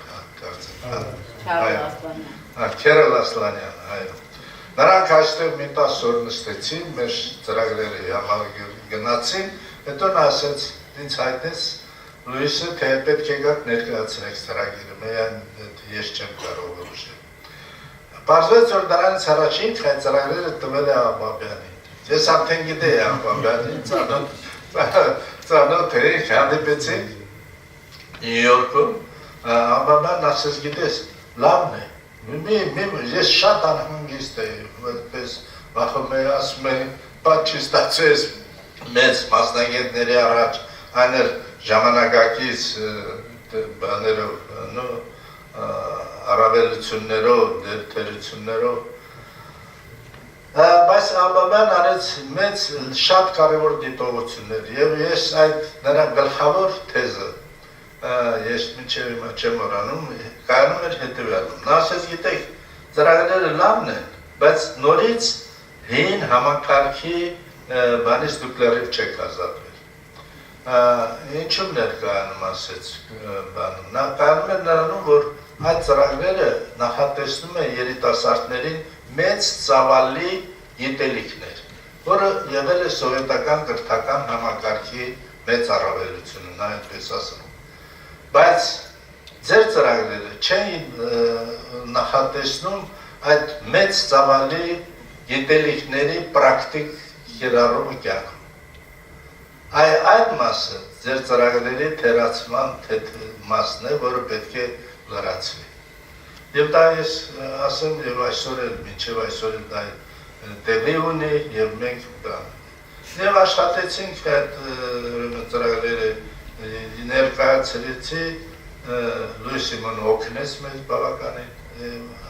Քերել Ասլանյան, այո։ Նրանք այստեղ մի 10 օր նստեցին, մեր ծրագրերի համար գնացին, հետո նա ասեց, ինձ հայտնեց Լուիսը, թե պետք է գաք ներկայացնեք ծրագիրը, միայն ես չեմ կարող որոշել։ Պարզվեց, որ դրանից առաջին այդ ծրագրերը տվել է Աղբաբյանին։ Ես արդեն գիտեի Աղբաբյանին, ծանոթ էի, հանդիպեցինք Նյու Յորքում, Աղբաբյանն ասեց, գիտես, լավն է, ես շատ անհանգիստ էի, այդպես վախում էի, ասում էի, պատ չի ստացվեց մեծ մասնագետների առաջ, այն էր ժամանակակից բաներով, առավելություններով, դերթերություններով, բայց Աղբաբյան արեց մեծ շատ կարևոր դիտողություններ և ես այդ նրա գլխավոր թեզը, ես մինչև հիմա չեմ օրանում, կայանում էր հետևյալում, նա ասեց գիտեք, ծրագրերը լավն են, բայց նորից հին համակարգի բանից դուք լրիվ չեք ազատվել։ Ինչում ներկայանում ասեց բանում, նա կայանում էր նրանում, որ այդ ծրագրերը նախատեսնում է երիտասարդներին մեծ ծավալի գիտելիքներ, որը եղել է սովետական կրթական համակարգի մեծ առավելությունը, նա այդպես ասում։ Բայց ձեր ծրագրերը չեն նախատեսնում այդ մեծ ծավալի գիտելիքների պրակտիկ կիրառումը կյանքում։ Այդ մասը ձեր ծրագրերի թերացման մասն է, որը պետք է լրացվի։ Եվ դա ես ասեմ և այսօր էլ, մինչև այսօր էլ դա տեղի ունի և մենք բան։ Եվ աշխատեցինք այդ ծրագրերը ներկայացրեցի, Լույս Սիմոնը օգնեց մեզ բավականին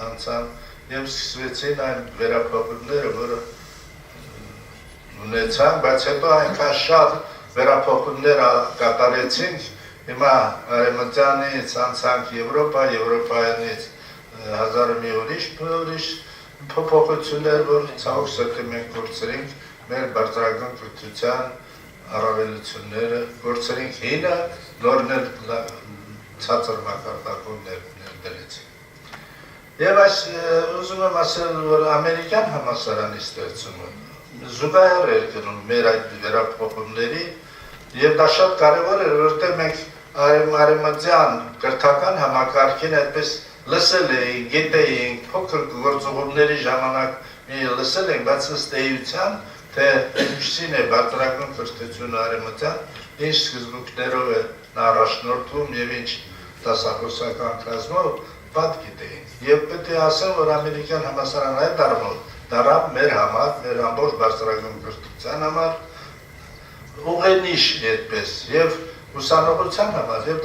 անցան և սկսվեցին այն վերափոխումները, որը ունեցան, բայց հետո այնքան շատ վերափոխումներ կատարեցինք, հիմա Արևմտյանից անցանք Եվրոպա, Եվրոպայանից հազար մի ուրիշ փոփոխություններ, որ ցավոք սրտի մենք գործերինք մեր բարձրագույն կրթության առավելությունները, գործերինք հինը, նորն ցածր մակարդակով ներդրեցինք։ Եվ այս ուզում եմ ասել, որ ամերիկյան համալսարանի ստեղծումը զուգահեռ էր գնում մեր այդ վերափոխումների և դա շատ կարևոր էր, որտեղ մենք արևմտյան կրթական համակարգին այդպես լսել էինք, գիտեինք, փոքր գործողումների ժամանակ լսել ենք, բայց ըստ էության, թե ինչին է բարձրագույն կրթությունը արևմտյան, ինչ սկզբունքներով է նա առաջնորդվում և ինչ դասախոսական կազմով պատ գիտեինք։ Եվ պետք է ասեմ, որ ամերիկյան համալսարանը այդ առումով դառավ մեր համար, մեր ամբողջ բարձրագույն կրթության համար ուղենիշ այդպես և ուսանողության համար և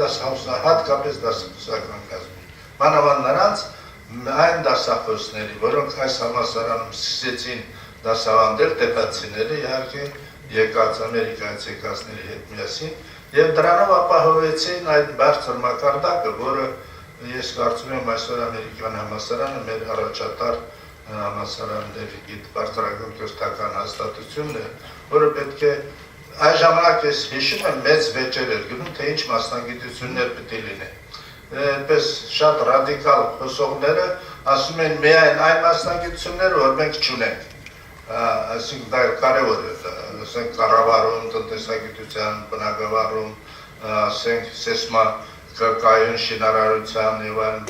հատկապես դասախոսական կազմի։ Մանավանդ նրանց այն դասախոսների, որոնք այս համալսարանում սկսեցին դասավանդել տեխացիները, իհարկե եկած ամերիկայից եկածների հետ միասին և դրանով ապահովեցին այդ բարձր մակարդակը, որը ես կարծում եմ այսօր ամերիկյան համալսարանը մեր առաջատար համալսարանների բարձրագույն կրթական հաստատությունն է, որը պետք է այս ժամանակ ես հիշում եմ մեծ վեճեր էր գնում, թե ինչ մասնագիտություններ պետք է լինեն։ Այդպես շատ ռադիկալ խոսողները ասում են միայն այն մասնագիտությունները, որ մենք չունենք։ Այսինքն դա կարևոր է, ասենք կառավարում, տնտեսագիտության, բնագավառում, ասենք սեյսմակայուն շինարարության եւ այլն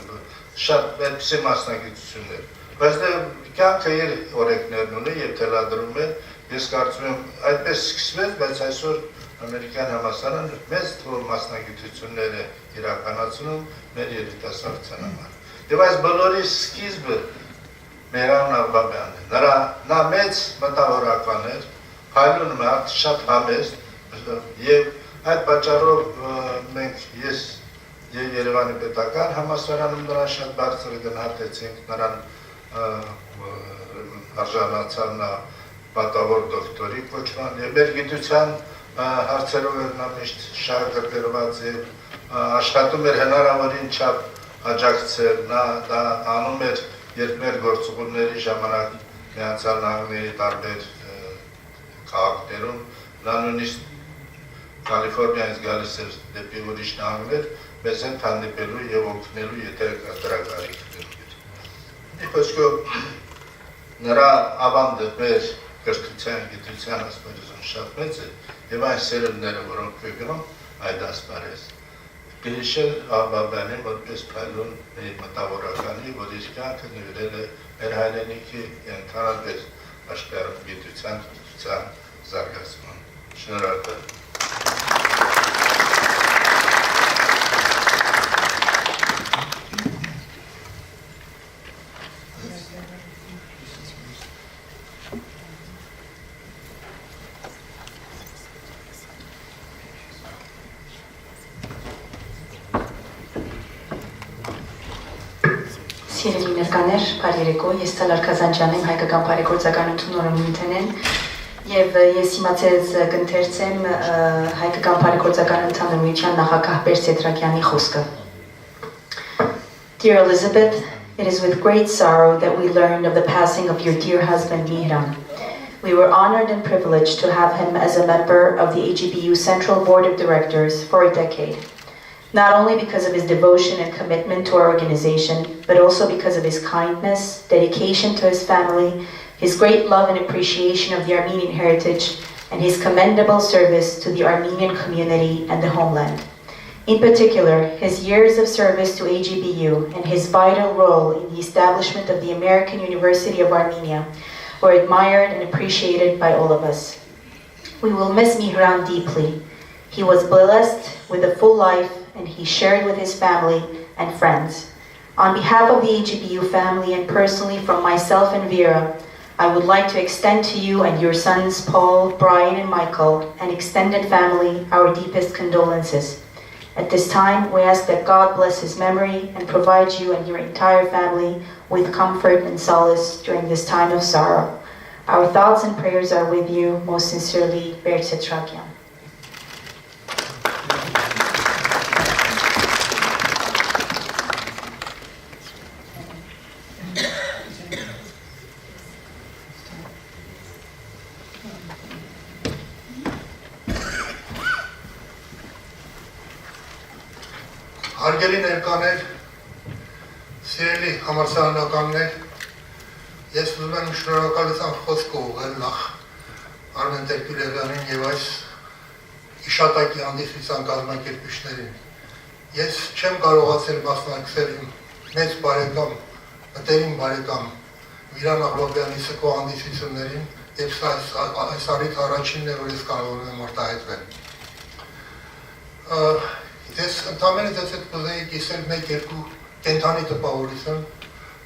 շատ այդպիսի մասնագիտություններ։ Բայց դա կյանքը իր օրենքներն ունի եւ թելադրում է, ես կարծում եմ այդպես սկսվեց, բայց այսօր ամերիկյան համալսարանը մեծ թվով մասնագիտություններ է իրականացնում մեր երիտասարդության համար։ Եվ այս բոլորի սկիզբը Մihran Agbabianն է։ Նա մեծ մտավորական էր, փայլուն մարդ, շատ համեստ եւ այդ պատճառով մենք ես եւ Երևանի պետական համալսարանում նրան շատ բարձր գնահատեցինք, նրան արժանացավ նա պատվավոր դոկտորի կոչման եւ մեր գիտության հարցերով նա միշտ շահագրգռված է, աշխատում էր հնարավորին չափ աջակցել, նա դա անում էր, երբ մեր գործողությունների ժամանակ Միացյալ Նահանգների տարբեր քաղաքներում, նա նույնիսկ Կալիֆոռնիայից գալիս էր դեպի ուրիշ նահանգներ, մեզ հետ հանդիպելու եւ օգնելու, եթե դրա կարիք էր։ Մի խոսքով նրա ավանդը մեր կրթության, գիտության ասպարեզում շատ մեծ է եւ այն սերունդները, որոնք կգնում այդ ասպարեզ։ Կհիշել Agbabianին որպես փայլուն մտավորականի, որ իր կյանքը նվիրել է մեր հայրենիքի ընդհանրապես աշխարհի գիտության, կրթության զարգացման։ Շնորհակալ։ Սիրելի ներկաներ, բարերեկո, ես Տալար Քազանջյանն եմ, հայկական բարեգործական ընդունորոմույթենեն եւ ես հիմա ցեզ կընթերցեմ հայկական բարեգործական ընդունորոմույթյան նախագահ Պերսետրակյանի խոսքը։ Dear Elizabeth, it is with great sorrow that we learned of the passing of your dear husband Mihran. We were honored and privileged to have him as a member of the AGBU Central Board of Directors for a decade. Not only because of his devotion and commitment to our organization, but also because of his kindness, dedication to his family, his great love and appreciation of the Armenian heritage, and his commendable service to the Armenian community and the homeland. In particular, his years of service to AGBU and his vital role in the establishment of the American University of Armenia were admired and appreciated by all of us. We will miss Mihran deeply. He was blessed with a full life, and he shared with his family and friends. On behalf of the AGBU family and personally from myself and Vera, I would like to extend to you and your sons Paul, Brian, and Michael, and extended family, our deepest condolences. At this time, we ask that God bless his memory and provide you and your entire family with comfort and solace during this time of sorrow. Our thoughts and prayers are with you. Most sincerely, Bertsetrakyan. Հարգելի ներկաներ, սիրելի համալսարանականներ, ես ուզում եմ շնորհակալության խոսք ուղղել նախ Արմեն Տեր-Գյուլերյանին եւ այս իշատակի հանդիսության կազմակերպիչներին։ Ես չեմ կարողացել մասնակցել իմ մեծ բարեկամ, մտերիմ բարեկամ Mihran Agbabiani սկո հանդիսություններին եւ այս առիթ առաջինն է, որ ես կարող եմ արտահայտվել։ Ես ընդամենը ձեզ հետ կուզեի կիսել մեկ-երկու կենդանի տպավորություն,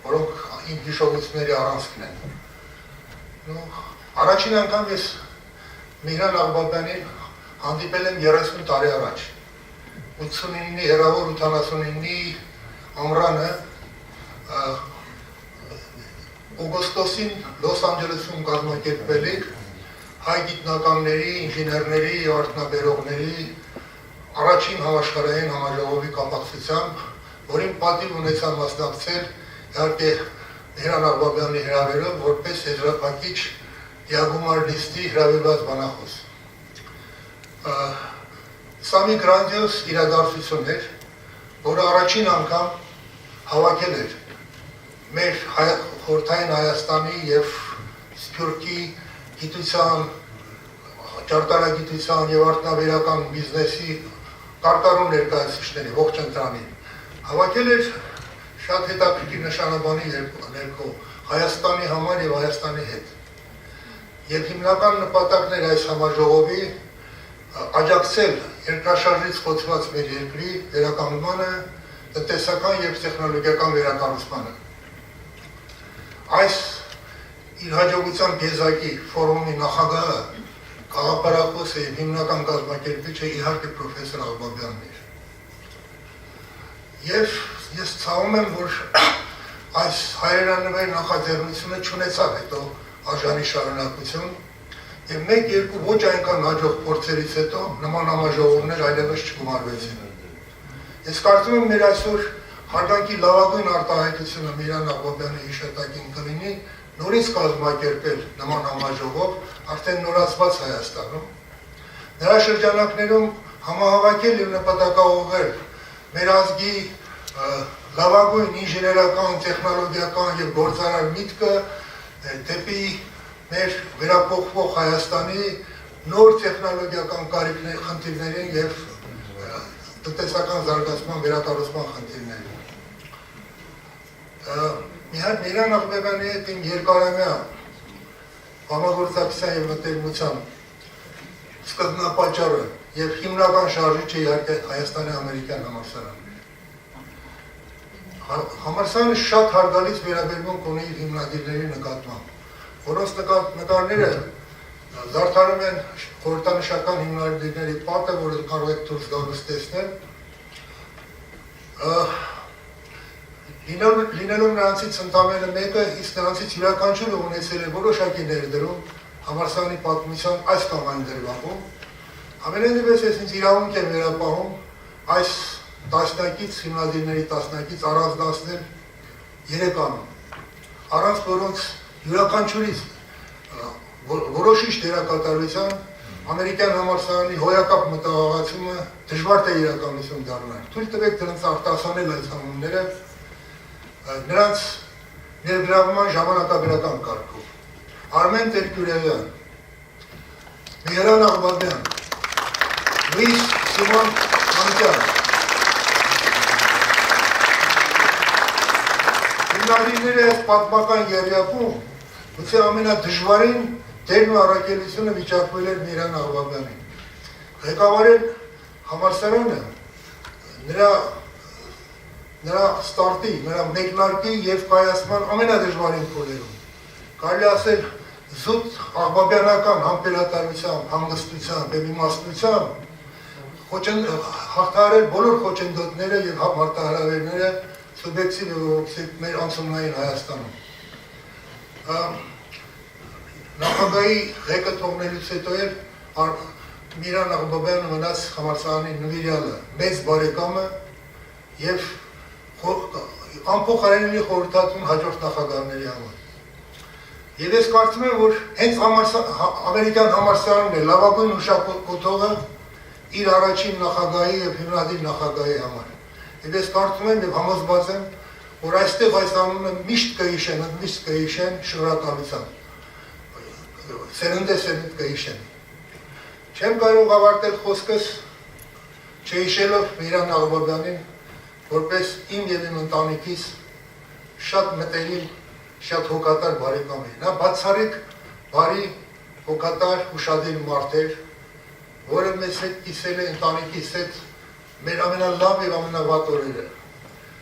որոնք իմ հիշողությունների առանցքն են։ Առաջին անգամ ես Mihran Agbabianին հանդիպել եմ 30 տարի առաջ։ 89-ի հեռավոր 89-ի ամռանը օգոստոսին Լոս Անջելեսում կազմակերպվելիք հայ գիտնականների, ինժեներների եւ արտնաբերողների առաջին համաշխարհային համաժողովի կապակցությամբ, որին պատիվ ունեցա մասնակցել իհարկե Mihran Agbabiani հրավերով որպես եզրափակիչ Յագումար լիստի հրավիրված բանախոս։ Սա մի գրանձիոզ իրադարձություն էր, որը առաջին անգամ հավաքել էր մեր խորհրդային Հայաստանի եւ Սփյուռքի գիտության, ճարտարագիտության եւ արտնաբերական բիզնեսի կարտարուն ներկայացուցիչների ողջ ընտրանին։ Հավաքել էր շատ հետաքրքիր նշանաբանի ներքո Հայաստանի համար եւ Հայաստանի հետ։ Եվ հիմնական նպատակն էր այս համաժողովի աջակցել երկրաշարժից խոցված մեր երկրի վերականգնմանը, տնտեսական եւ տեխնոլոգիական վերակառուցմանը։ Այս իր հաջողության եզակի ֆորումի նախագահը, գաղափարախոսը եւ հիմնական կազմակերպիչը իհարկե պրոֆեսոր Աղբաբյանն էր։ Եվ ես ցավում եմ, որ այս հայրենանվեր նախաձեռնությունը չունեցավ հետո արժանի շարունակություն եւ մեկ-երկու ոչ այնքան հաջող փորձերից հետո նման համաժողովներ այլևս չգումարվեցին։ Ես կարծում եմ մեր այսօր հարգանքի լավագույն արտահայտությունը Միրան Աղբաբյանի հիշատակին կլինի նորից կազմակերպել նման համաժողով արդեն նորացված Հայաստանում։ Նրա շրջանակներում համահավաքել եւ նպատակաուղղել մեր ազգի լավագույն ինժեներական, տեխնոլոգիական եւ գործարար միտքը դեպի մեր վերափոխվող Հայաստանի նոր տեխնոլոգիական խնդիրներին եւ տնտեսական զարգացման վերակառուցման խնդիրներին։ Միրան Աղբաբյանի հետ իմ երկարամյա համագործակցության եւ մտերմության սկզբնապատճառը եւ հիմնական շարժիչը իհարկե Հայաստանի ամերիկյան համալսարանն է։ Համալսարանը շատ հարգալից վերաբերմունք ունի իր հիմնադիրների նկատմամբ, որոնց նկարները զարդարում են խորհրդանշական հիմնադիրների պատը, որը կարող եք դուրս գալուց տեսնել։ Լինելով նրանցից ընդամենը մեկը, իսկ նրանցից յուրաքանչյուրը ունեցել է որոշակի ներդրում համալսարանի պատմության այս կամ այն դրվագում, ամենևս ես ինձ իրավունք եմ վերապահում այս տասնակից, հիմնադիրների տասնակից առանձնացնել 3 անուն, առանց որոնց յուրաքանչյուրից որոշիչ դերակատարության ամերիկյան համալսարանի հոյակապ մտահղացումը դժվար թե իրականություն դառնալ։ Թույլ տվեք դրանց արտասանել այս անունները նրանց ներգրավման ժամանակագրական կարգով։ Արմեն Տեր-Կյուրելյան, Մihran Agbabian, Լուիս Սիմոն Անկյան։ Հիմնադիրների այս պատմական եռյակում գուցե ամենադժվարին դերն ու առաքելությունը վիճակվել էր Մihran Agbabianին։ Ղեկավարել համալսարանը նրա ստարտի, նրա մեկնարկի եւ կայացման ամենադժվարին փուլերում։ Կարելի ասել զուտ աղբաբյանական համբերատարությամբ, հանգստությամբ եւ իմաստությամբ հաղթահարել բոլոր խոչընդոտները եւ մարտահրավերները սուբյեկտիվ եւ օբյեկտիվ մեր անցումնային Հայաստանում։ Նախագահի ղեկը թողնելուց հետո էլ Մihran Agbabian մնաց համալսարանի նվիրյալը, մեծ բարեկամը եւ անփոխարինելի խորհրդատուն հաջորդ նախագահների համար։ Եվ ես կարծում եմ, որ հենց ամերիկյան համալսարանն է լավագույն հուշակոթողը իր առաջին նախագահի եւ հիմնադիր նախագահի համար։ Եվ ես կարծում եմ եւ համոզված եմ, որ այստեղ այս անունը միշտ կհիշեն շնորհակալությամբ։ Սերնդեսերունդ կհիշեն։ Չեմ կարող ավարտել խոսքս չհիշելով Մihran Agbabianին, որպես իմ եւ իմ ընտանիքիս շատ մտերիմ, շատ հոգատար բարեկամ է։ Նա բացառիկ, բարի, հոգատար, ուշադիր մարդ էր, որը մեզ հետ կիսել է ընտանիքիս հետ մեր ամենալավ եւ ամենավատ օրերը,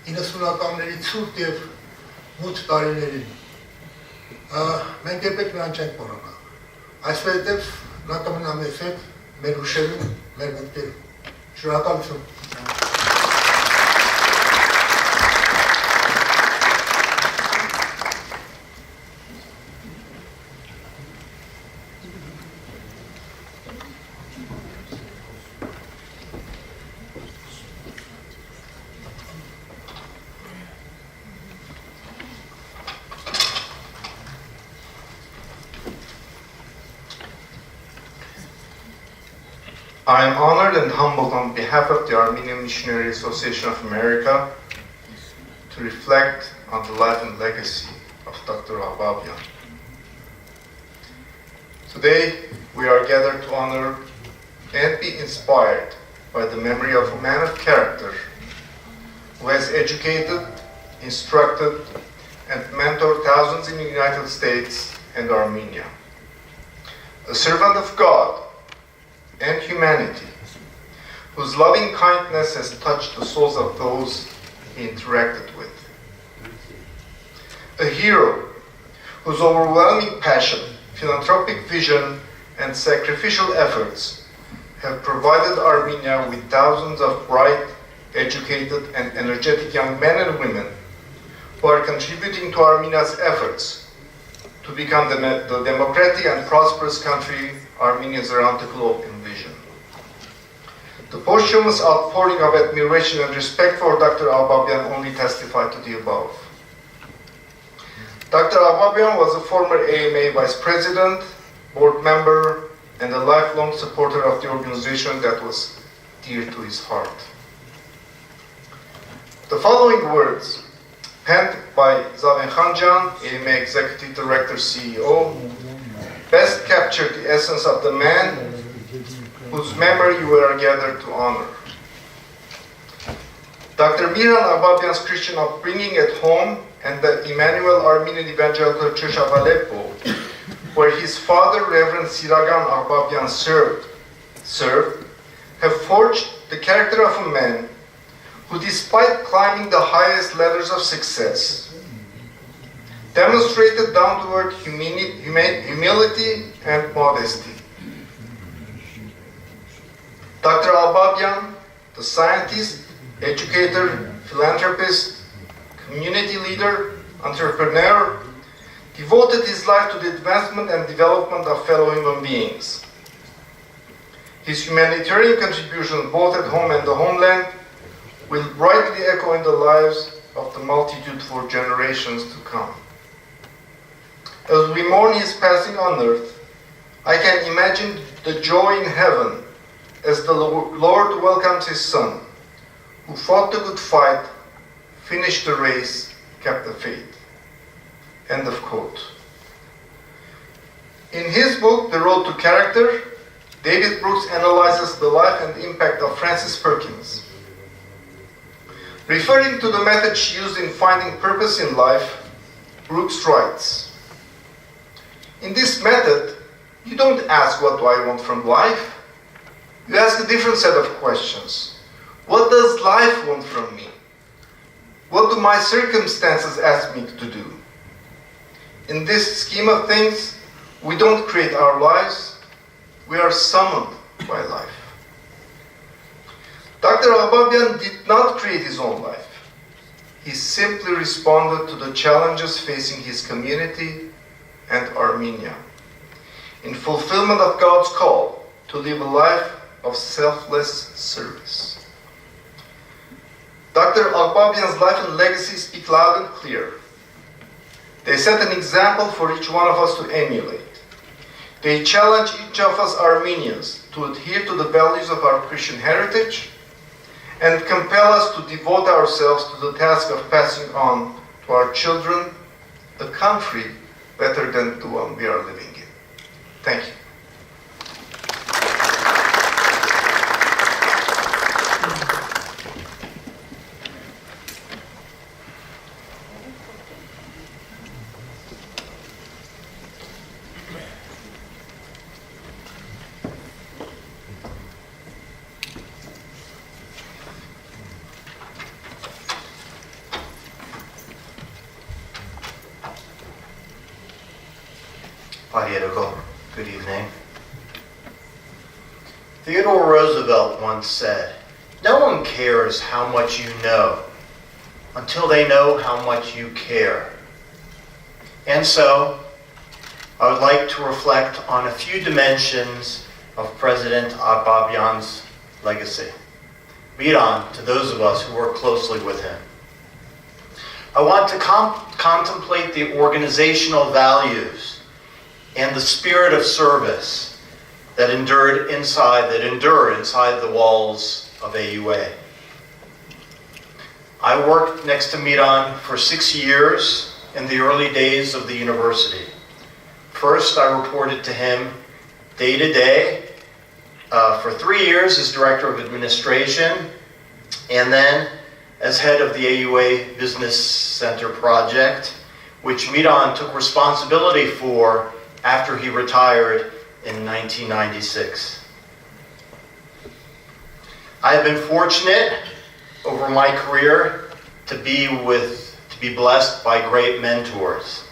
90-ականների ցուրտ եւ մութ տարիներին։ Մենք երբեք նրան չենք մոռանա։ Այսվետև նա կմնա մեզ հետ, մեր հուշերում, մեր մտքերում։ Շնորհակալություն։ I am honored and humbled on behalf of the Armenian Missionary Association of America to reflect on the life and legacy of Dr. Agbabian. Today, we are gathered to honor and be inspired by the memory of a man of character who has educated, instructed, and mentored thousands in the United States and Armenia. A servant of God and humanity, whose loving kindness has touched the souls of those he interacted with. A hero whose overwhelming passion, philanthropic vision, and sacrificial efforts have provided Armenia with thousands of bright, educated, and energetic young men and women who are contributing to Armenia's efforts to become the democratic and prosperous country Armenians around the globe envision. The posthumous outpouring of admiration and respect for Dr. Agbabian only testify to the above. Dr. Agbabian was a former AMA vice president, board member, and a lifelong supporter of the organization that was dear to his heart. The following words, penned by Zaven Khanjan, AMA Executive Director CEO, best capture the essence of the man whose memory we are gathered to honor. Dr. Mihran Agbabian's Christian upbringing at home and the Emmanuel Armenian Evangelical Church of Aleppo, where his father, Reverend Siragan Agbabian, served, have forged the character of a man who, despite climbing the highest ladders of success, demonstrated down-to-earth humility and modesty. Dr. Agbabian, the scientist, educator, philanthropist, community leader, entrepreneur, devoted his life to the advancement and development of fellow human beings. His humanitarian contributions, both at home and the homeland, will brightly echo in the lives of the multitude for generations to come. As we mourn his passing on earth, I can imagine the joy in heaven as the Lord welcomes his son, who fought the good fight, finished the race, kept the faith. End of quote. In his book, The Road to Character, David Brooks analyzes the life and impact of Frances Perkins. Referring to the method she used in finding purpose in life, Brooks writes, "In this method, you don't ask what do I want from life. You ask a different set of questions. What does life want from me? What do my circumstances ask me to do? In this scheme of things, we don't create our lives, we are summoned by life." Dr. Agbabian did not create his own life. He simply responded to the challenges facing his community and Armenia, in fulfillment of God's call to live a life of selfless service. Dr. Agbabian's life and legacy speak loud and clear. They set an example for each one of us to emulate. They challenge each of us Armenians to adhere to the values of our Christian heritage and compel us to devote ourselves to the task of passing on to our children a country better than the one we are living in. Thank you. Good evening. Theodore Roosevelt once said, "No one cares how much you know until they know how much you care." And so, I would like to reflect on a few dimensions of President Agbabian's legacy. Read on to those of us who work closely with him. I want to contemplate the organizational values and the spirit of service that endure inside the walls of AUA. I worked next to Mihran for 6 years in the early days of the university. First, I reported to him day to day for 3 years as director of administration, and then as head of the AUA Business Center project, which Mihran took responsibility for after he retired in 1996. I have been fortunate over my career to be blessed by great mentors.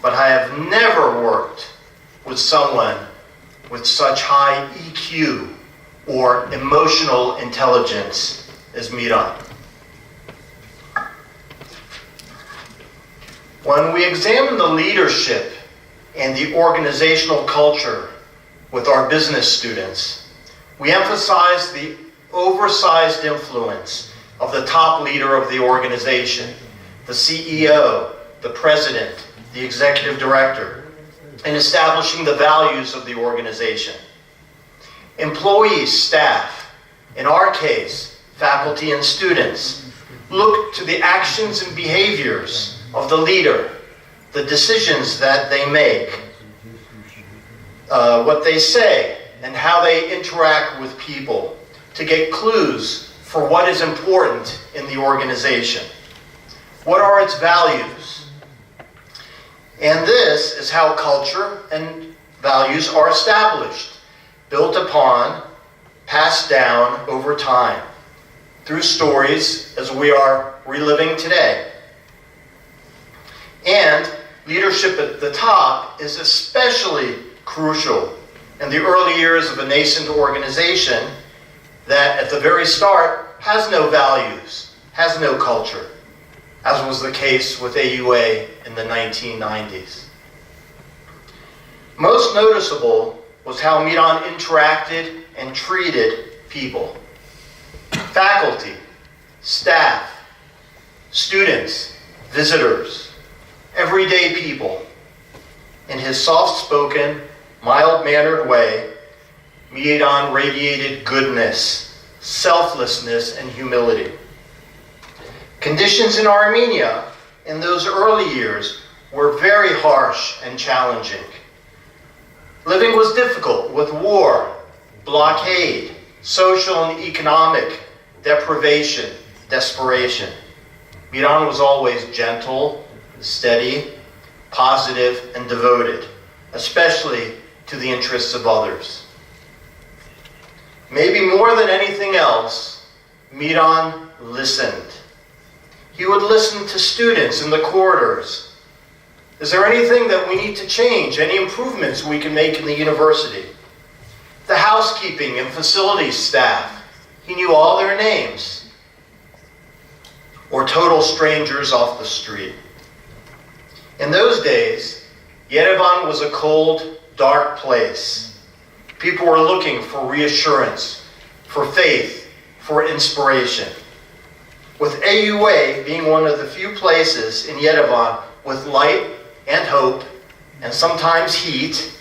But I have never worked with someone with such high EQ or emotional intelligence as Mihran. When we examine the leadership and the organizational culture with our business students, we emphasize the oversized influence of the top leader of the organization, the CEO, the president, the executive director, in establishing the values of the organization. Employees, staff, in our case, faculty and students, look to the actions and behaviors of the leader, the decisions that they make, what they say, and how they interact with people to get clues for what is important in the organization. What are its values? And this is how culture and values are established, built upon, passed down over time, through stories as we are reliving today. And leadership at the top is especially crucial in the early years of a nascent organization that at the very start has no values, has no culture, as was the case with AUA in the 1990s. Most noticeable was how Mihran interacted and treated people. Faculty, staff, students, visitors, everyday people. In his soft-spoken, mild-mannered way, Mihran radiated goodness, selflessness, and humility. Conditions in Armenia in those early years were very harsh and challenging. Living was difficult with war, blockade, social and economic deprivation, desperation. Mihran was always gentle, steady, positive, and devoted, especially to the interests of others. Maybe more than anything else, Mihran listened. He would listen to students in the corridors. Is there anything that we need to change? Any improvements we can make in the university? The housekeeping and facilities staff, he knew all their names. Or total strangers off the street. In those days, Yerevan was a cold, dark place. People were looking for reassurance, for faith, for inspiration. With AUA being one of the few places in Yerevan with light and hope, and sometimes heat,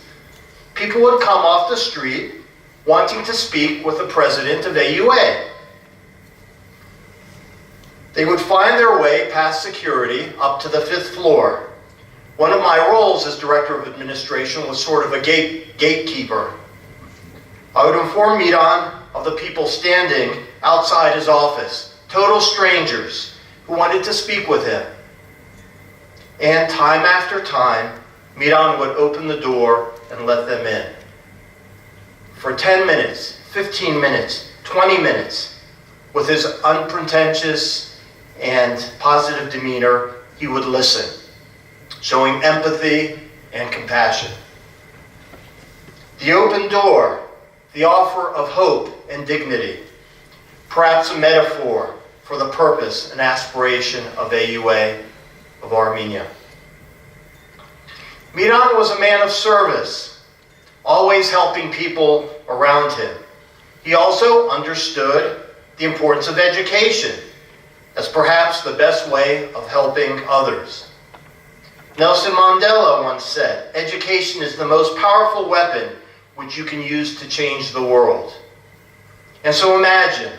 people would come off the street wanting to speak with the president of AUA. They would find their way past security up to the 5th floor. One of my roles as director of administration was sort of a gatekeeper. I would inform Mihran of the people standing outside his office, total strangers who wanted to speak with him. And time after time, Mihran would open the door and let them in. For 10 minutes, 15 minutes, 20 minutes, with his unpretentious and positive demeanor, he would listen, showing empathy and compassion. The open door, the offer of hope and dignity, perhaps a metaphor for the purpose and aspiration of AUA of Armenia. Mihran was a man of service, always helping people around him. He also understood the importance of education as perhaps the best way of helping others. Nelson Mandela once said, "Education is the most powerful weapon which you can use to change the world." And so imagine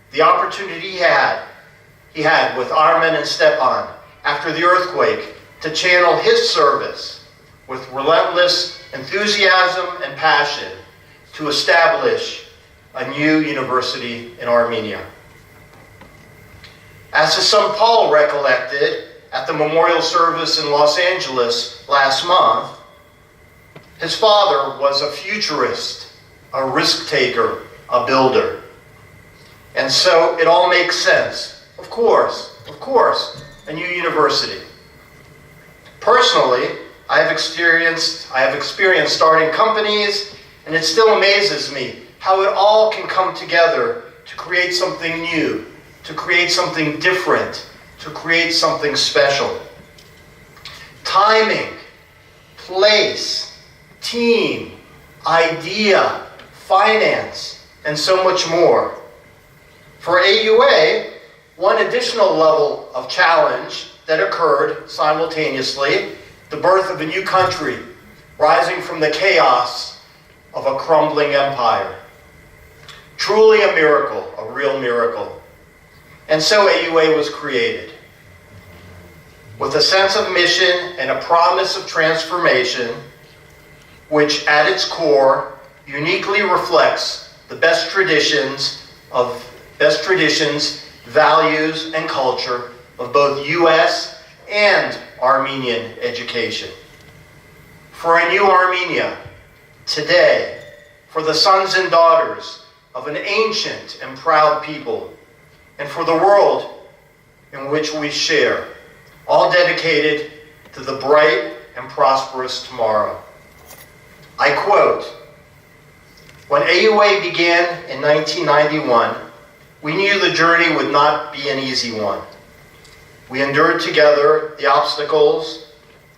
the opportunity he had with Armen and Stepan after the earthquake to channel his service with relentless enthusiasm and passion to establish a new university in Armenia. As his son Paul recollected at the memorial service in Los Angeles last month, his father was a futurist, a risk taker, a builder. And so it all makes sense. Of course, a new university. Personally, I have experienced starting companies, and it still amazes me how it all can come together to create something new, to create something different, to create something special. Timing, place, team, idea, finance, and so much more. For AUA, one additional level of challenge that occurred simultaneously, the birth of a new country, rising from the chaos of a crumbling empire. Truly a miracle, a real miracle. And so AUA was created. With a sense of mission and a promise of transformation, which at its core uniquely reflects the best traditions, values, and culture of both US and Armenian education. For a new Armenia, today, for the sons and daughters of an ancient and proud people, and for the world in which we share, all dedicated to the bright and prosperous tomorrow. I quote, "When AUA began in 1991, we knew the journey would not be an easy one. We endured together the obstacles,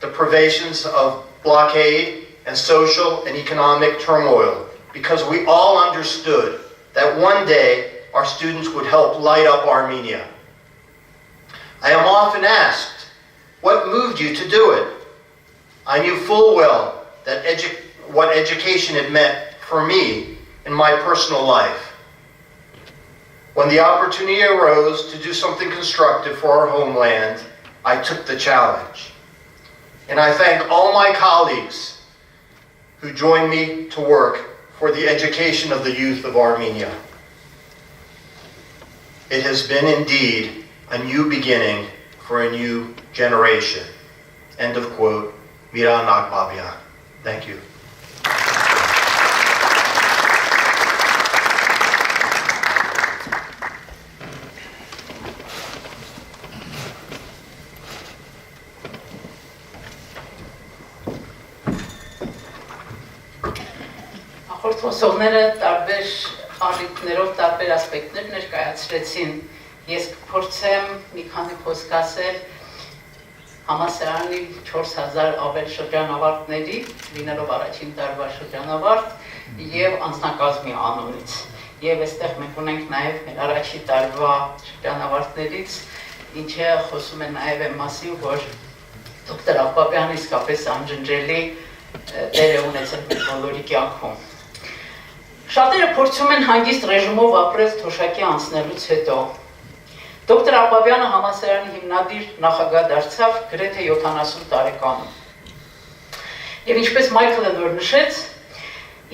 the privations of blockade, and social and economic turmoil, because we all understood that one day our students would help light up Armenia. I am often asked, what moved you to do it? I knew full well that what education had meant for me in my personal life. When the opportunity arose to do something constructive for our homeland, I took the challenge. And I thank all my colleagues who joined me to work for the education of the youth of Armenia. It has been indeed a new beginning for a new generation." End of quote. Mihran Agbabian. Thank you. Խոսողները տարբեր առիթներով, տարբեր ասպեկտներ ներկայացրեցին։ Ես կփորձեմ մի քանի խոսք ասել համալսարանի 4000 ավել շրջանավարտների, լինելով առաջին տարվա շրջանավարտ, եւ անձնակազմի անունից։ Եվ այստեղ մենք ունենք նաեւ մեր առաջին տարվա շրջանավարտներից, ինչը խոսում է նաեւ այն մասին, որ դոկտոր Աղբաբյանը իսկապես անջնջելի դեր է ունեցել մեր բոլորի կյանքում։ Շատերը փորձում են հանգիստ ռեժիմով ապրել թոշակի անցնելուց հետո։ Դոկտոր Աղբաբյանը համալսարանի հիմնադիր նախագահ դարձավ գրեթե 70 տարեկանում։ Եվ ինչպես Մայքլը նոր նշեց,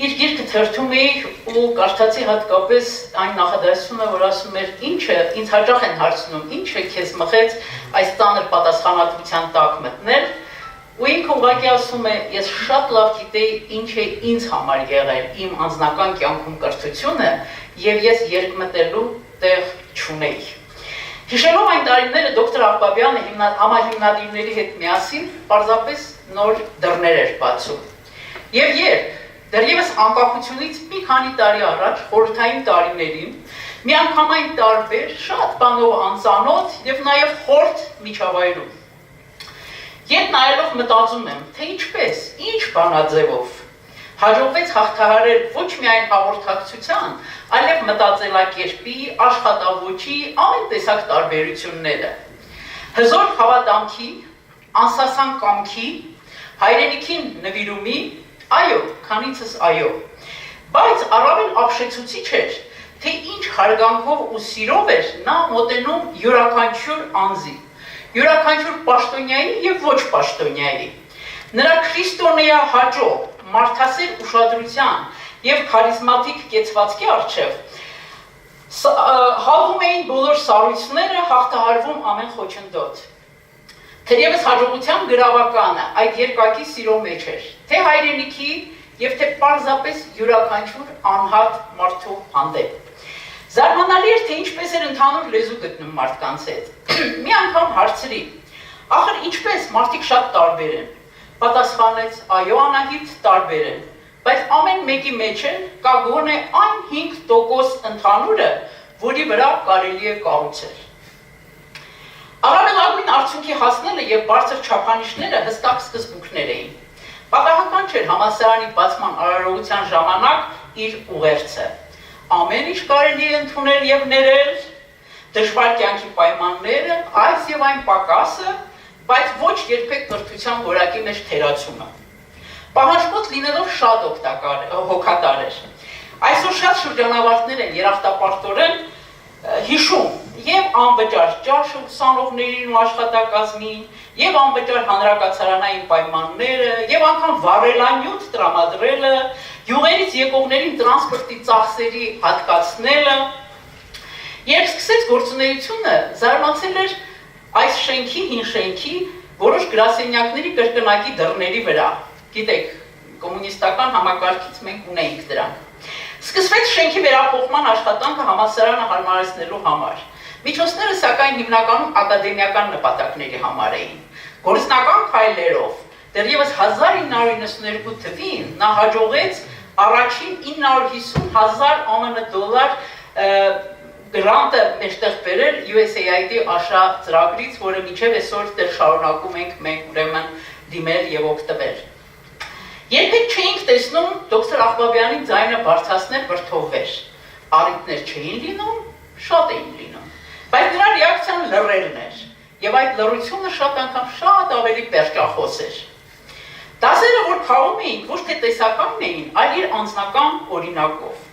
իր գիրքը թերթում էի ու կարդացի հատկապես այն նախադասությունը, որ ասում էր, ինչը ինձ հաճախ են հարցնում, ինչը քեզ մղեց այս ծանր պատասխանատվության տակ մտնել, ու ինքը ուղղակի ասում է, ես շատ լավ գիտեի ինչ է ինձ համար եղել իմ անձնական կյանքում կրթությունը, եւ ես երկմտելու տեղ չունեի։ Հիշելով այն տարիները դոկտոր Աղբաբյանը համահիմնադիրների հետ միասին պարզապես նոր դռներ էր բացում։ Եվ երբ դեռևս անկախությունից մի քանի տարի առաջ, խորհրդային տարիներին, միանգամայն տարբեր, շատ բանով անծանոթ եւ նաեւ խորթ միջավայրում։ Երբ նայելով մտածում եմ, թե ինչպես, ինչ բանաձևով հաջողվեց հաղթահարել ոչ միայն հաղորդակցության, այլև մտածելակերպի, աշխատավոճի, ամեն տեսակ տարբերությունները։ Հզոր հավատամքի, անսասան կամքի, հայրենիքին նվիրումի, այո, քանիցս այո, բայց առավել ապշեցուցիչ էր, թե ինչ հարգանքով ու սիրով էր նա մոտենում յուրաքանչյուր անձի, յուրաքանչյուր պաշտոնյայի եւ ոչ պաշտոնյայի։ Նրա քրիստոնեա հաճո, մարդասեր ուշադրության եւ քարիզմատիկ կեցվածքի առջեւ հալվում էին բոլոր սառույցները, հաղթահարվում ամեն խոչընդոտ։ Թերևս հաջողության գրավականը այդ երկակի սիրո մեջ էր, թե հայրենիքի եւ թե պարզապես յուրաքանչյուր անհատ մարդու հանդեպ։ Զարմանալի էր, թե ինչպես էր ընդհանուր լեզու գտնում մարդկանց հետ։ Մի անգամ հարցրի. «Ախր ինչպես մարդիկ շատ տարբեր են»։ Պատասխանեց. «Այո, Անահիտ, տարբեր են, բայց ամեն մեկի մեջ էլ կա գոնե այն 5% ընդհանուրը, որի վրա կարելի է կառուցել»։ Առավելագույն արդյունքի հասնելը եւ բարձր չափանիշները հստակ սկզբունքներ էին։ Պատահական չէր համալսարանի բացման արարողության ժամանակ իր ուղերձը։ Ամեն ինչ կարելի է ընդունել եւ ներել, դժվար կյանքի պայմանները, այս եւ այն պակասը, բայց ոչ երբեք կրթության որակի մեջ թերացումը։ Պահանջկոտ լինելով շատ հոգատար էր։ Այսօր շատ շրջանավարտներ են երախտապարտորեն հիշում եւ անվճար ճաշը ուսանողներին ու աշխատակազմին, եւ անվճար հանրակացարանային պայմանները, եւ անգամ վառելանյութ տրամադրելը, յուղերից եկողներին տրանսպորտի ծախսերի հատկացնելը։ Երբ սկսեց գործունեությունը, զարմացել էր այս շենքի, հին շենքի որոշ գրասենյակների կրկնակի դռների վրա։ Գիտեք, կոմունիստական համակարգից մենք ունեինք դրանք։ Սկսվեց շենքի վերափոխման աշխատանքը համալսարանը հարմարեցնելու համար։ Միջոցները սակայն հիմնականում ակադեմիական նպատակների համար էին։ Գործնական քայլերով դեռևս 1992 թվին նա հաջողեց առաջին 950,000 ԱՄՆ դոլար գրանտը մեջտեղ բերել USAID աշա ծրագրից, որը մինչև այսօր դեռ շարունակում ենք մենք ուրեմն դիմել եւ օգտվել։ Երբեք չէինք տեսնում դոկտոր Աղբաբյանի ձայնը բարձրացնել վրդովվեր։ Առիթներ չէին լինում, շատ էին լինում, բայց նրա ռեակցիան լռելն էր, եւ այդ լռությունը շատ անգամ շատ ավելի պերճախոս էր։ Դասերը, որ քաղում էին, ոչ թե տեսականն էին, այլ իր անձնական օրինակով։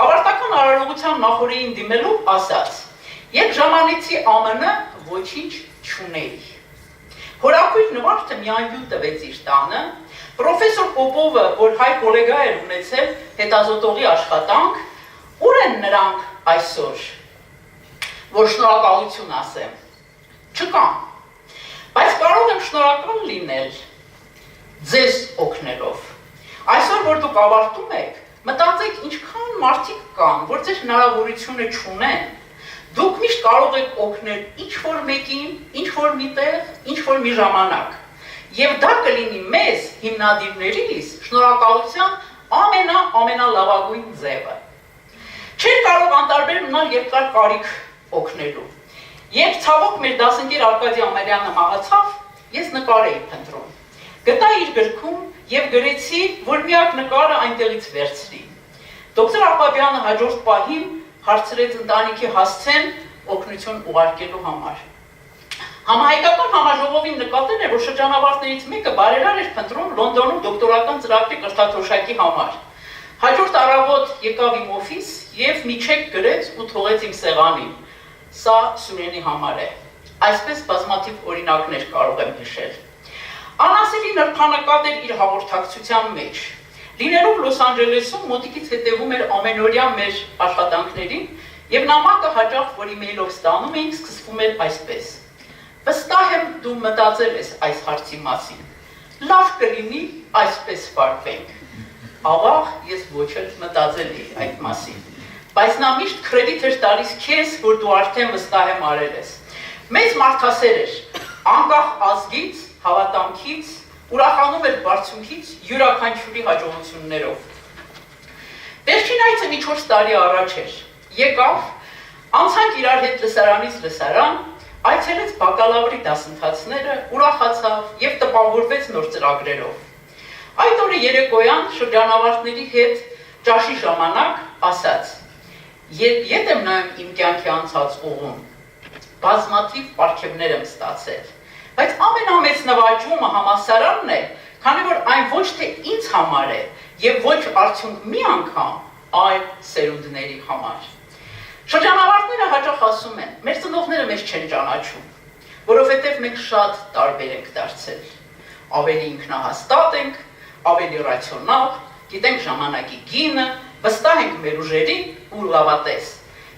Ավարտական արարողության նախօրեին դիմելու ասաց. «Երբ ժամանեցի ԱՄՆ, ոչինչ չունեի»։ Հորաքույր Նվարդը մի անյուն տվեց իր տանը, պրոֆեսոր Պոպովը, որ հայ գոլեգա էր ունեցել հետազոտողի աշխատանք, ուր են նրանք այսօր, որ շնորհակալություն ասեմ, չկան, բայց կարող եմ շնորհակալ լինել ձեզ օգնելով։ Այսօր, որ դուք ավարտում եք, մտածեք ինչքան մարդիկ կան, որ ձեր հնարավորությունը չունեն, դուք միշտ կարող եք օգնել ինչ-որ մեկին, ինչ-որ մի տեղ, ինչ-որ մի ժամանակ։ Եվ դա կլինի մեզ, հիմնադիրներիս, շնորհակալության ամենալավագույն ձևը։ Չէր կարող անտարբեր մնալ երկար կարիք օգնելու։ Երբ ցավոք մեր դասընկեր Արկադի Ամելյանը մահացավ, ես նկար էի փնտրում։ Գտա իր գրքում եւ գրեցի, որ միակ նկարը այնտեղից վերցրի։ Դոկտոր Աղբաբյանը հաջորդ պահին հարցրեց ընտանիքի հասցեն օգնություն ուղարկելու համար։ Համահայկական համաժողովին նկատել էր, որ շրջանավարտներից մեկը բարերար էր փնտրում Լոնդոնում դոկտորական ծրագրի կրթաթոշակի համար։ Հաջորդ առավոտ եկավ իմ օֆիս եւ մի չեք գրեց ու թողեց իմ սեղանին։ Սա Սուրենի համար է։ Այսպես բազմաթիվ օրինակներ կարող եմ հիշել։ Անասելի նրբանկատ էր իր հաղորդակցության մեջ։ Լինելով Լոս Անջելեսում մոտիկից հետևում էր ամենօրյա մեր աշխատանքներին եւ նամակը հաճախ, որ իմեյլով ստանում էինք, սկսվում էր այսպես. Վստահ եմ դու մտածել ես այս հարցի մասին։ Լավ կլինի այսպես վարվենք։ Ավաղ ես ոչ էլ մտածել էի այդ մասին։ Բայց նա միշտ կրեդիտ էր տալիս քեզ, որ դու արդեն վստահ եմ արել ես։ Մեծ մարդասեր էր, անկախ ազգից, հավատամքից, ուրախանում էր բարձունքից յուրաքանչյուրի հաջողություններով։ Վերջին այցը մի 4 տարի առաջ էր։ Եկավ, անցանք իրար հետ լսարանից լսարան, այցելեց բակալավրի դասընթացները, ուրախացավ եւ տպավորվեց նոր ծրագրերով։ Այդ օրը երեկոյան շրջանավարտների հետ ճաշի ժամանակ ասաց. «Երբ ետ եմ նայում իմ կյանքի անցած ուղուն, բազմաթիվ պարգևներ եմ ստացել, բայց ամենամեծ նվաճումը համալսարանն է, քանի որ այն ոչ թե ինձ համար է եւ ոչ արդյունք մի անգամ, այլ սերունդների համար»։ Շրջանավարտները հաճախ ասում են, մեր ծնողները մեզ չեն ճանաչում, որովհետև մենք շատ տարբեր ենք դարձել։ Ավելի ինքնահաստատ ենք, ավելի ռացիոնալ, գիտենք ժամանակի գինը, վստահ ենք մեր ուժերին ու լավատես։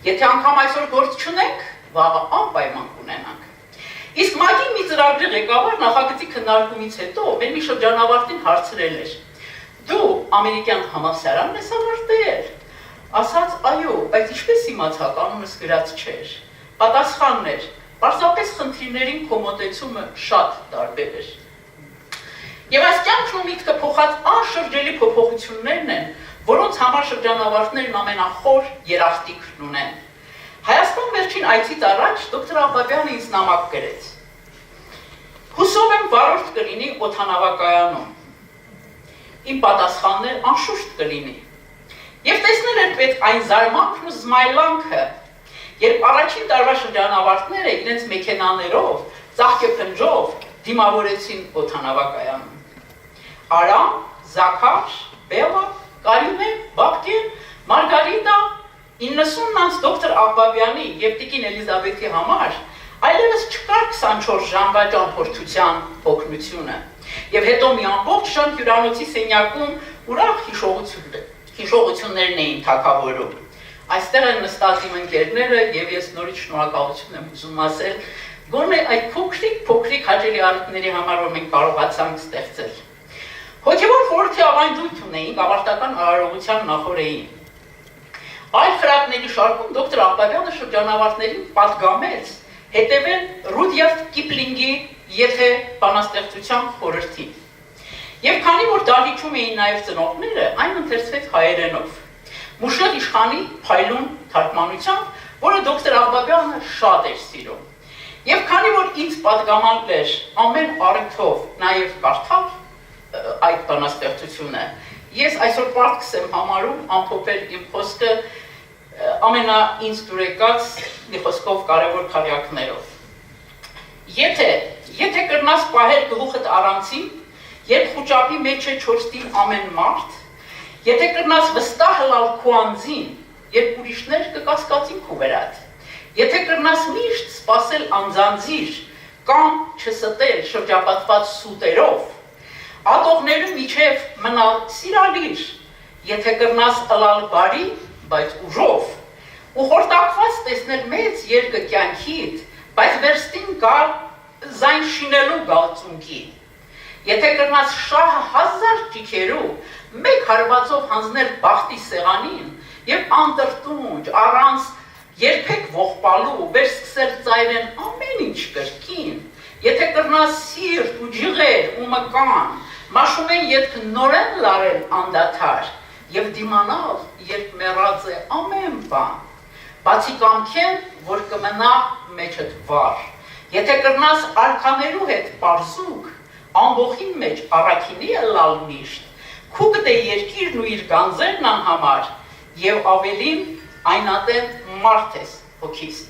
Եթե անգամ այսօր գործ չունենք, վաղը անպայման կունենանք։ Իսկ ՄԱԿ-ի մի ծրագրի ղեկավար նախագծի քննարկումից հետո մեր մի շրջանավարտին հարցրել էր. «Դու ամերիկյան համալսարանն ես ավարտել»։ ասաց, այո, բայց ինչպես իմացա, կանոնս գրած չէր։ Պատասխանն էր, պարզապես խնդիրներին քո մոտեցումը շատ տարբեր էր։ Եվ այս կյանքն ու միտքը փոխած անշրջելի փոփոխություններն են, որոնց համար շրջանավարտներն ամենախոր երախտիկն ունեն։ Հայաստան վերջին այցից առաջ դոկտոր Աղբաբյանը ինձ նամակ գրեց։ Հուսով եմ վարորդ կլինի օդանավակայանում։ Իմ պատասխանն էր անշուշտ կլինի։ Եվ տեսնել էր պետք այն զարմանքն ու զմայլանքը, երբ առաջին տարվա շրջանավարտները իրենց մեքենաներով, ծաղկեփնջով դիմավորեցին օդանավակայանում։ Արամ, Զաքար, Բելա, Կարինե, Բաբկեն, Մարգարիտա, 90-ից դոկտոր Աղբաբյանի եւ տիկին Էլիզաբեթի համար այլևս չկար 24 ժամվա ճամփորդության օգնությունը եւ հետո մի ամբողջ ժամ հյուրանոցի սենյակում ուրախ հիշողություններն էին թագավորում։ Այստեղ են նստած իմ ընկերները եւ ես նորից շնորհակալություն եմ ուզում ասել գոնե այդ փոքրիկ հաճելի առիթների համար որ մենք կարողացանք ստեղծել։ Հոգեվոր խորհրդի ավանդույթ ունեինք ավարտական արարողության նախօրեին։ Այլ խրատների շարքում դոկտոր Աղբաբյանը շրջանավարտներին պատգամեց հետևել Ռուդյարդ Կիպլինգի եթե բանաստեղծության խորհրդին։ Եվ քանի որ դահլիճում էին նաև ծնողները, այն ընթերցվեց հայերենով։ Մուշեղ իշխանի փայլուն թարգմանությամբ, որը դոկտոր Աղբաբյանը շատ էր սիրում։ Եվ քանի որ ինձ պատգամանել էր ամեն առիթով նաև կարդալ այդ բանաստեղծությունը, ես այսօր պարտքս եմ համարում ամփոփել իմ խոսքը ամենաինձ դուր եկած մի խոսքով կարևոր քարյակներով։ Եթե կրնաս պահել գլուխդ առանցին, երբ խուճապի մեջ է չորստին ամեն մարդ, եթե կրնաս վստահ հլալ քո անձին, երբ ուրիշներ կկասկածին քո վրադ, եթե կրնաս միշտ սպասել անձանձիր կամ չստել շրջապատված սուտերով, ատողներու միջև մնալ սիրալիր, եթե կրնաս ըլալ բարի, բայց ուժով, ու խորտակված տեսնել մեծ երկը կյանքիդ, բայց վերստին գալ զայն շինելու գալծունքի, եթե կրնաս շահը 1000 ճիքերու, մեկ հարվածով հանձնել բախտի սեղանին և անդրտունջ, առանց երբեք ողպալու, վերսկսել ծայրեն ամեն ինչ կրկին, եթե կրնաս սիրտ ու ջիղեր ու մկան, մաշում են ետք նորեն լարել անդադար և դիմանալ, երբ մեռած է ամեն բան, բացի կամքեն, որ կմնա մեջդ վար, եթե կրնաս արկաներու հետ պարզուկ, ամբոխին մեջ առաքինի է լալ միշտ, քուկդ է երկիրն ու իր գանձերն անհամար և ավելին այնատեն մարդ ես հոգիս։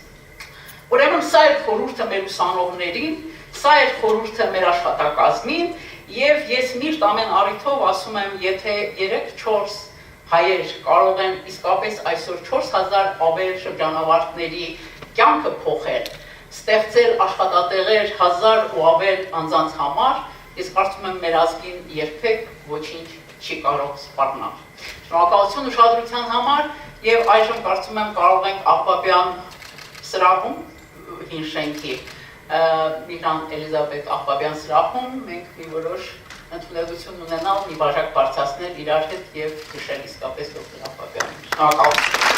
Ուրեմն սա էր խորհուրդը մեր ուսանողներին, սա էր խորհուրդը մեր աշխատակազմին և ես միշտ ամեն առիթով ասում եմ, եթե 3-4 հայեր կարող են իսկապես այսօր 4000 ավել շրջանավարտների կյանքը փոխել, ստեղծել աշխատատեղեր 1000 ու ավել անձանց համար, ես կարծում եմ մեր ազգին երբեք ոչինչ չի կարող սպառնալ։ Շնորհակալություն ուշադրության համար եւ այժմ կարծում եմ կարող ենք Աղբաբյան սրահում հին շենքի Մihran Agbabian սրահում մենք մի որոշ ընդունելություն ունենալ, մի բաժակ բարձրացնել իրար հետ եւ հիշել իսկապես դոկտոր Աղբաբյանին։ Շնորհակալություն։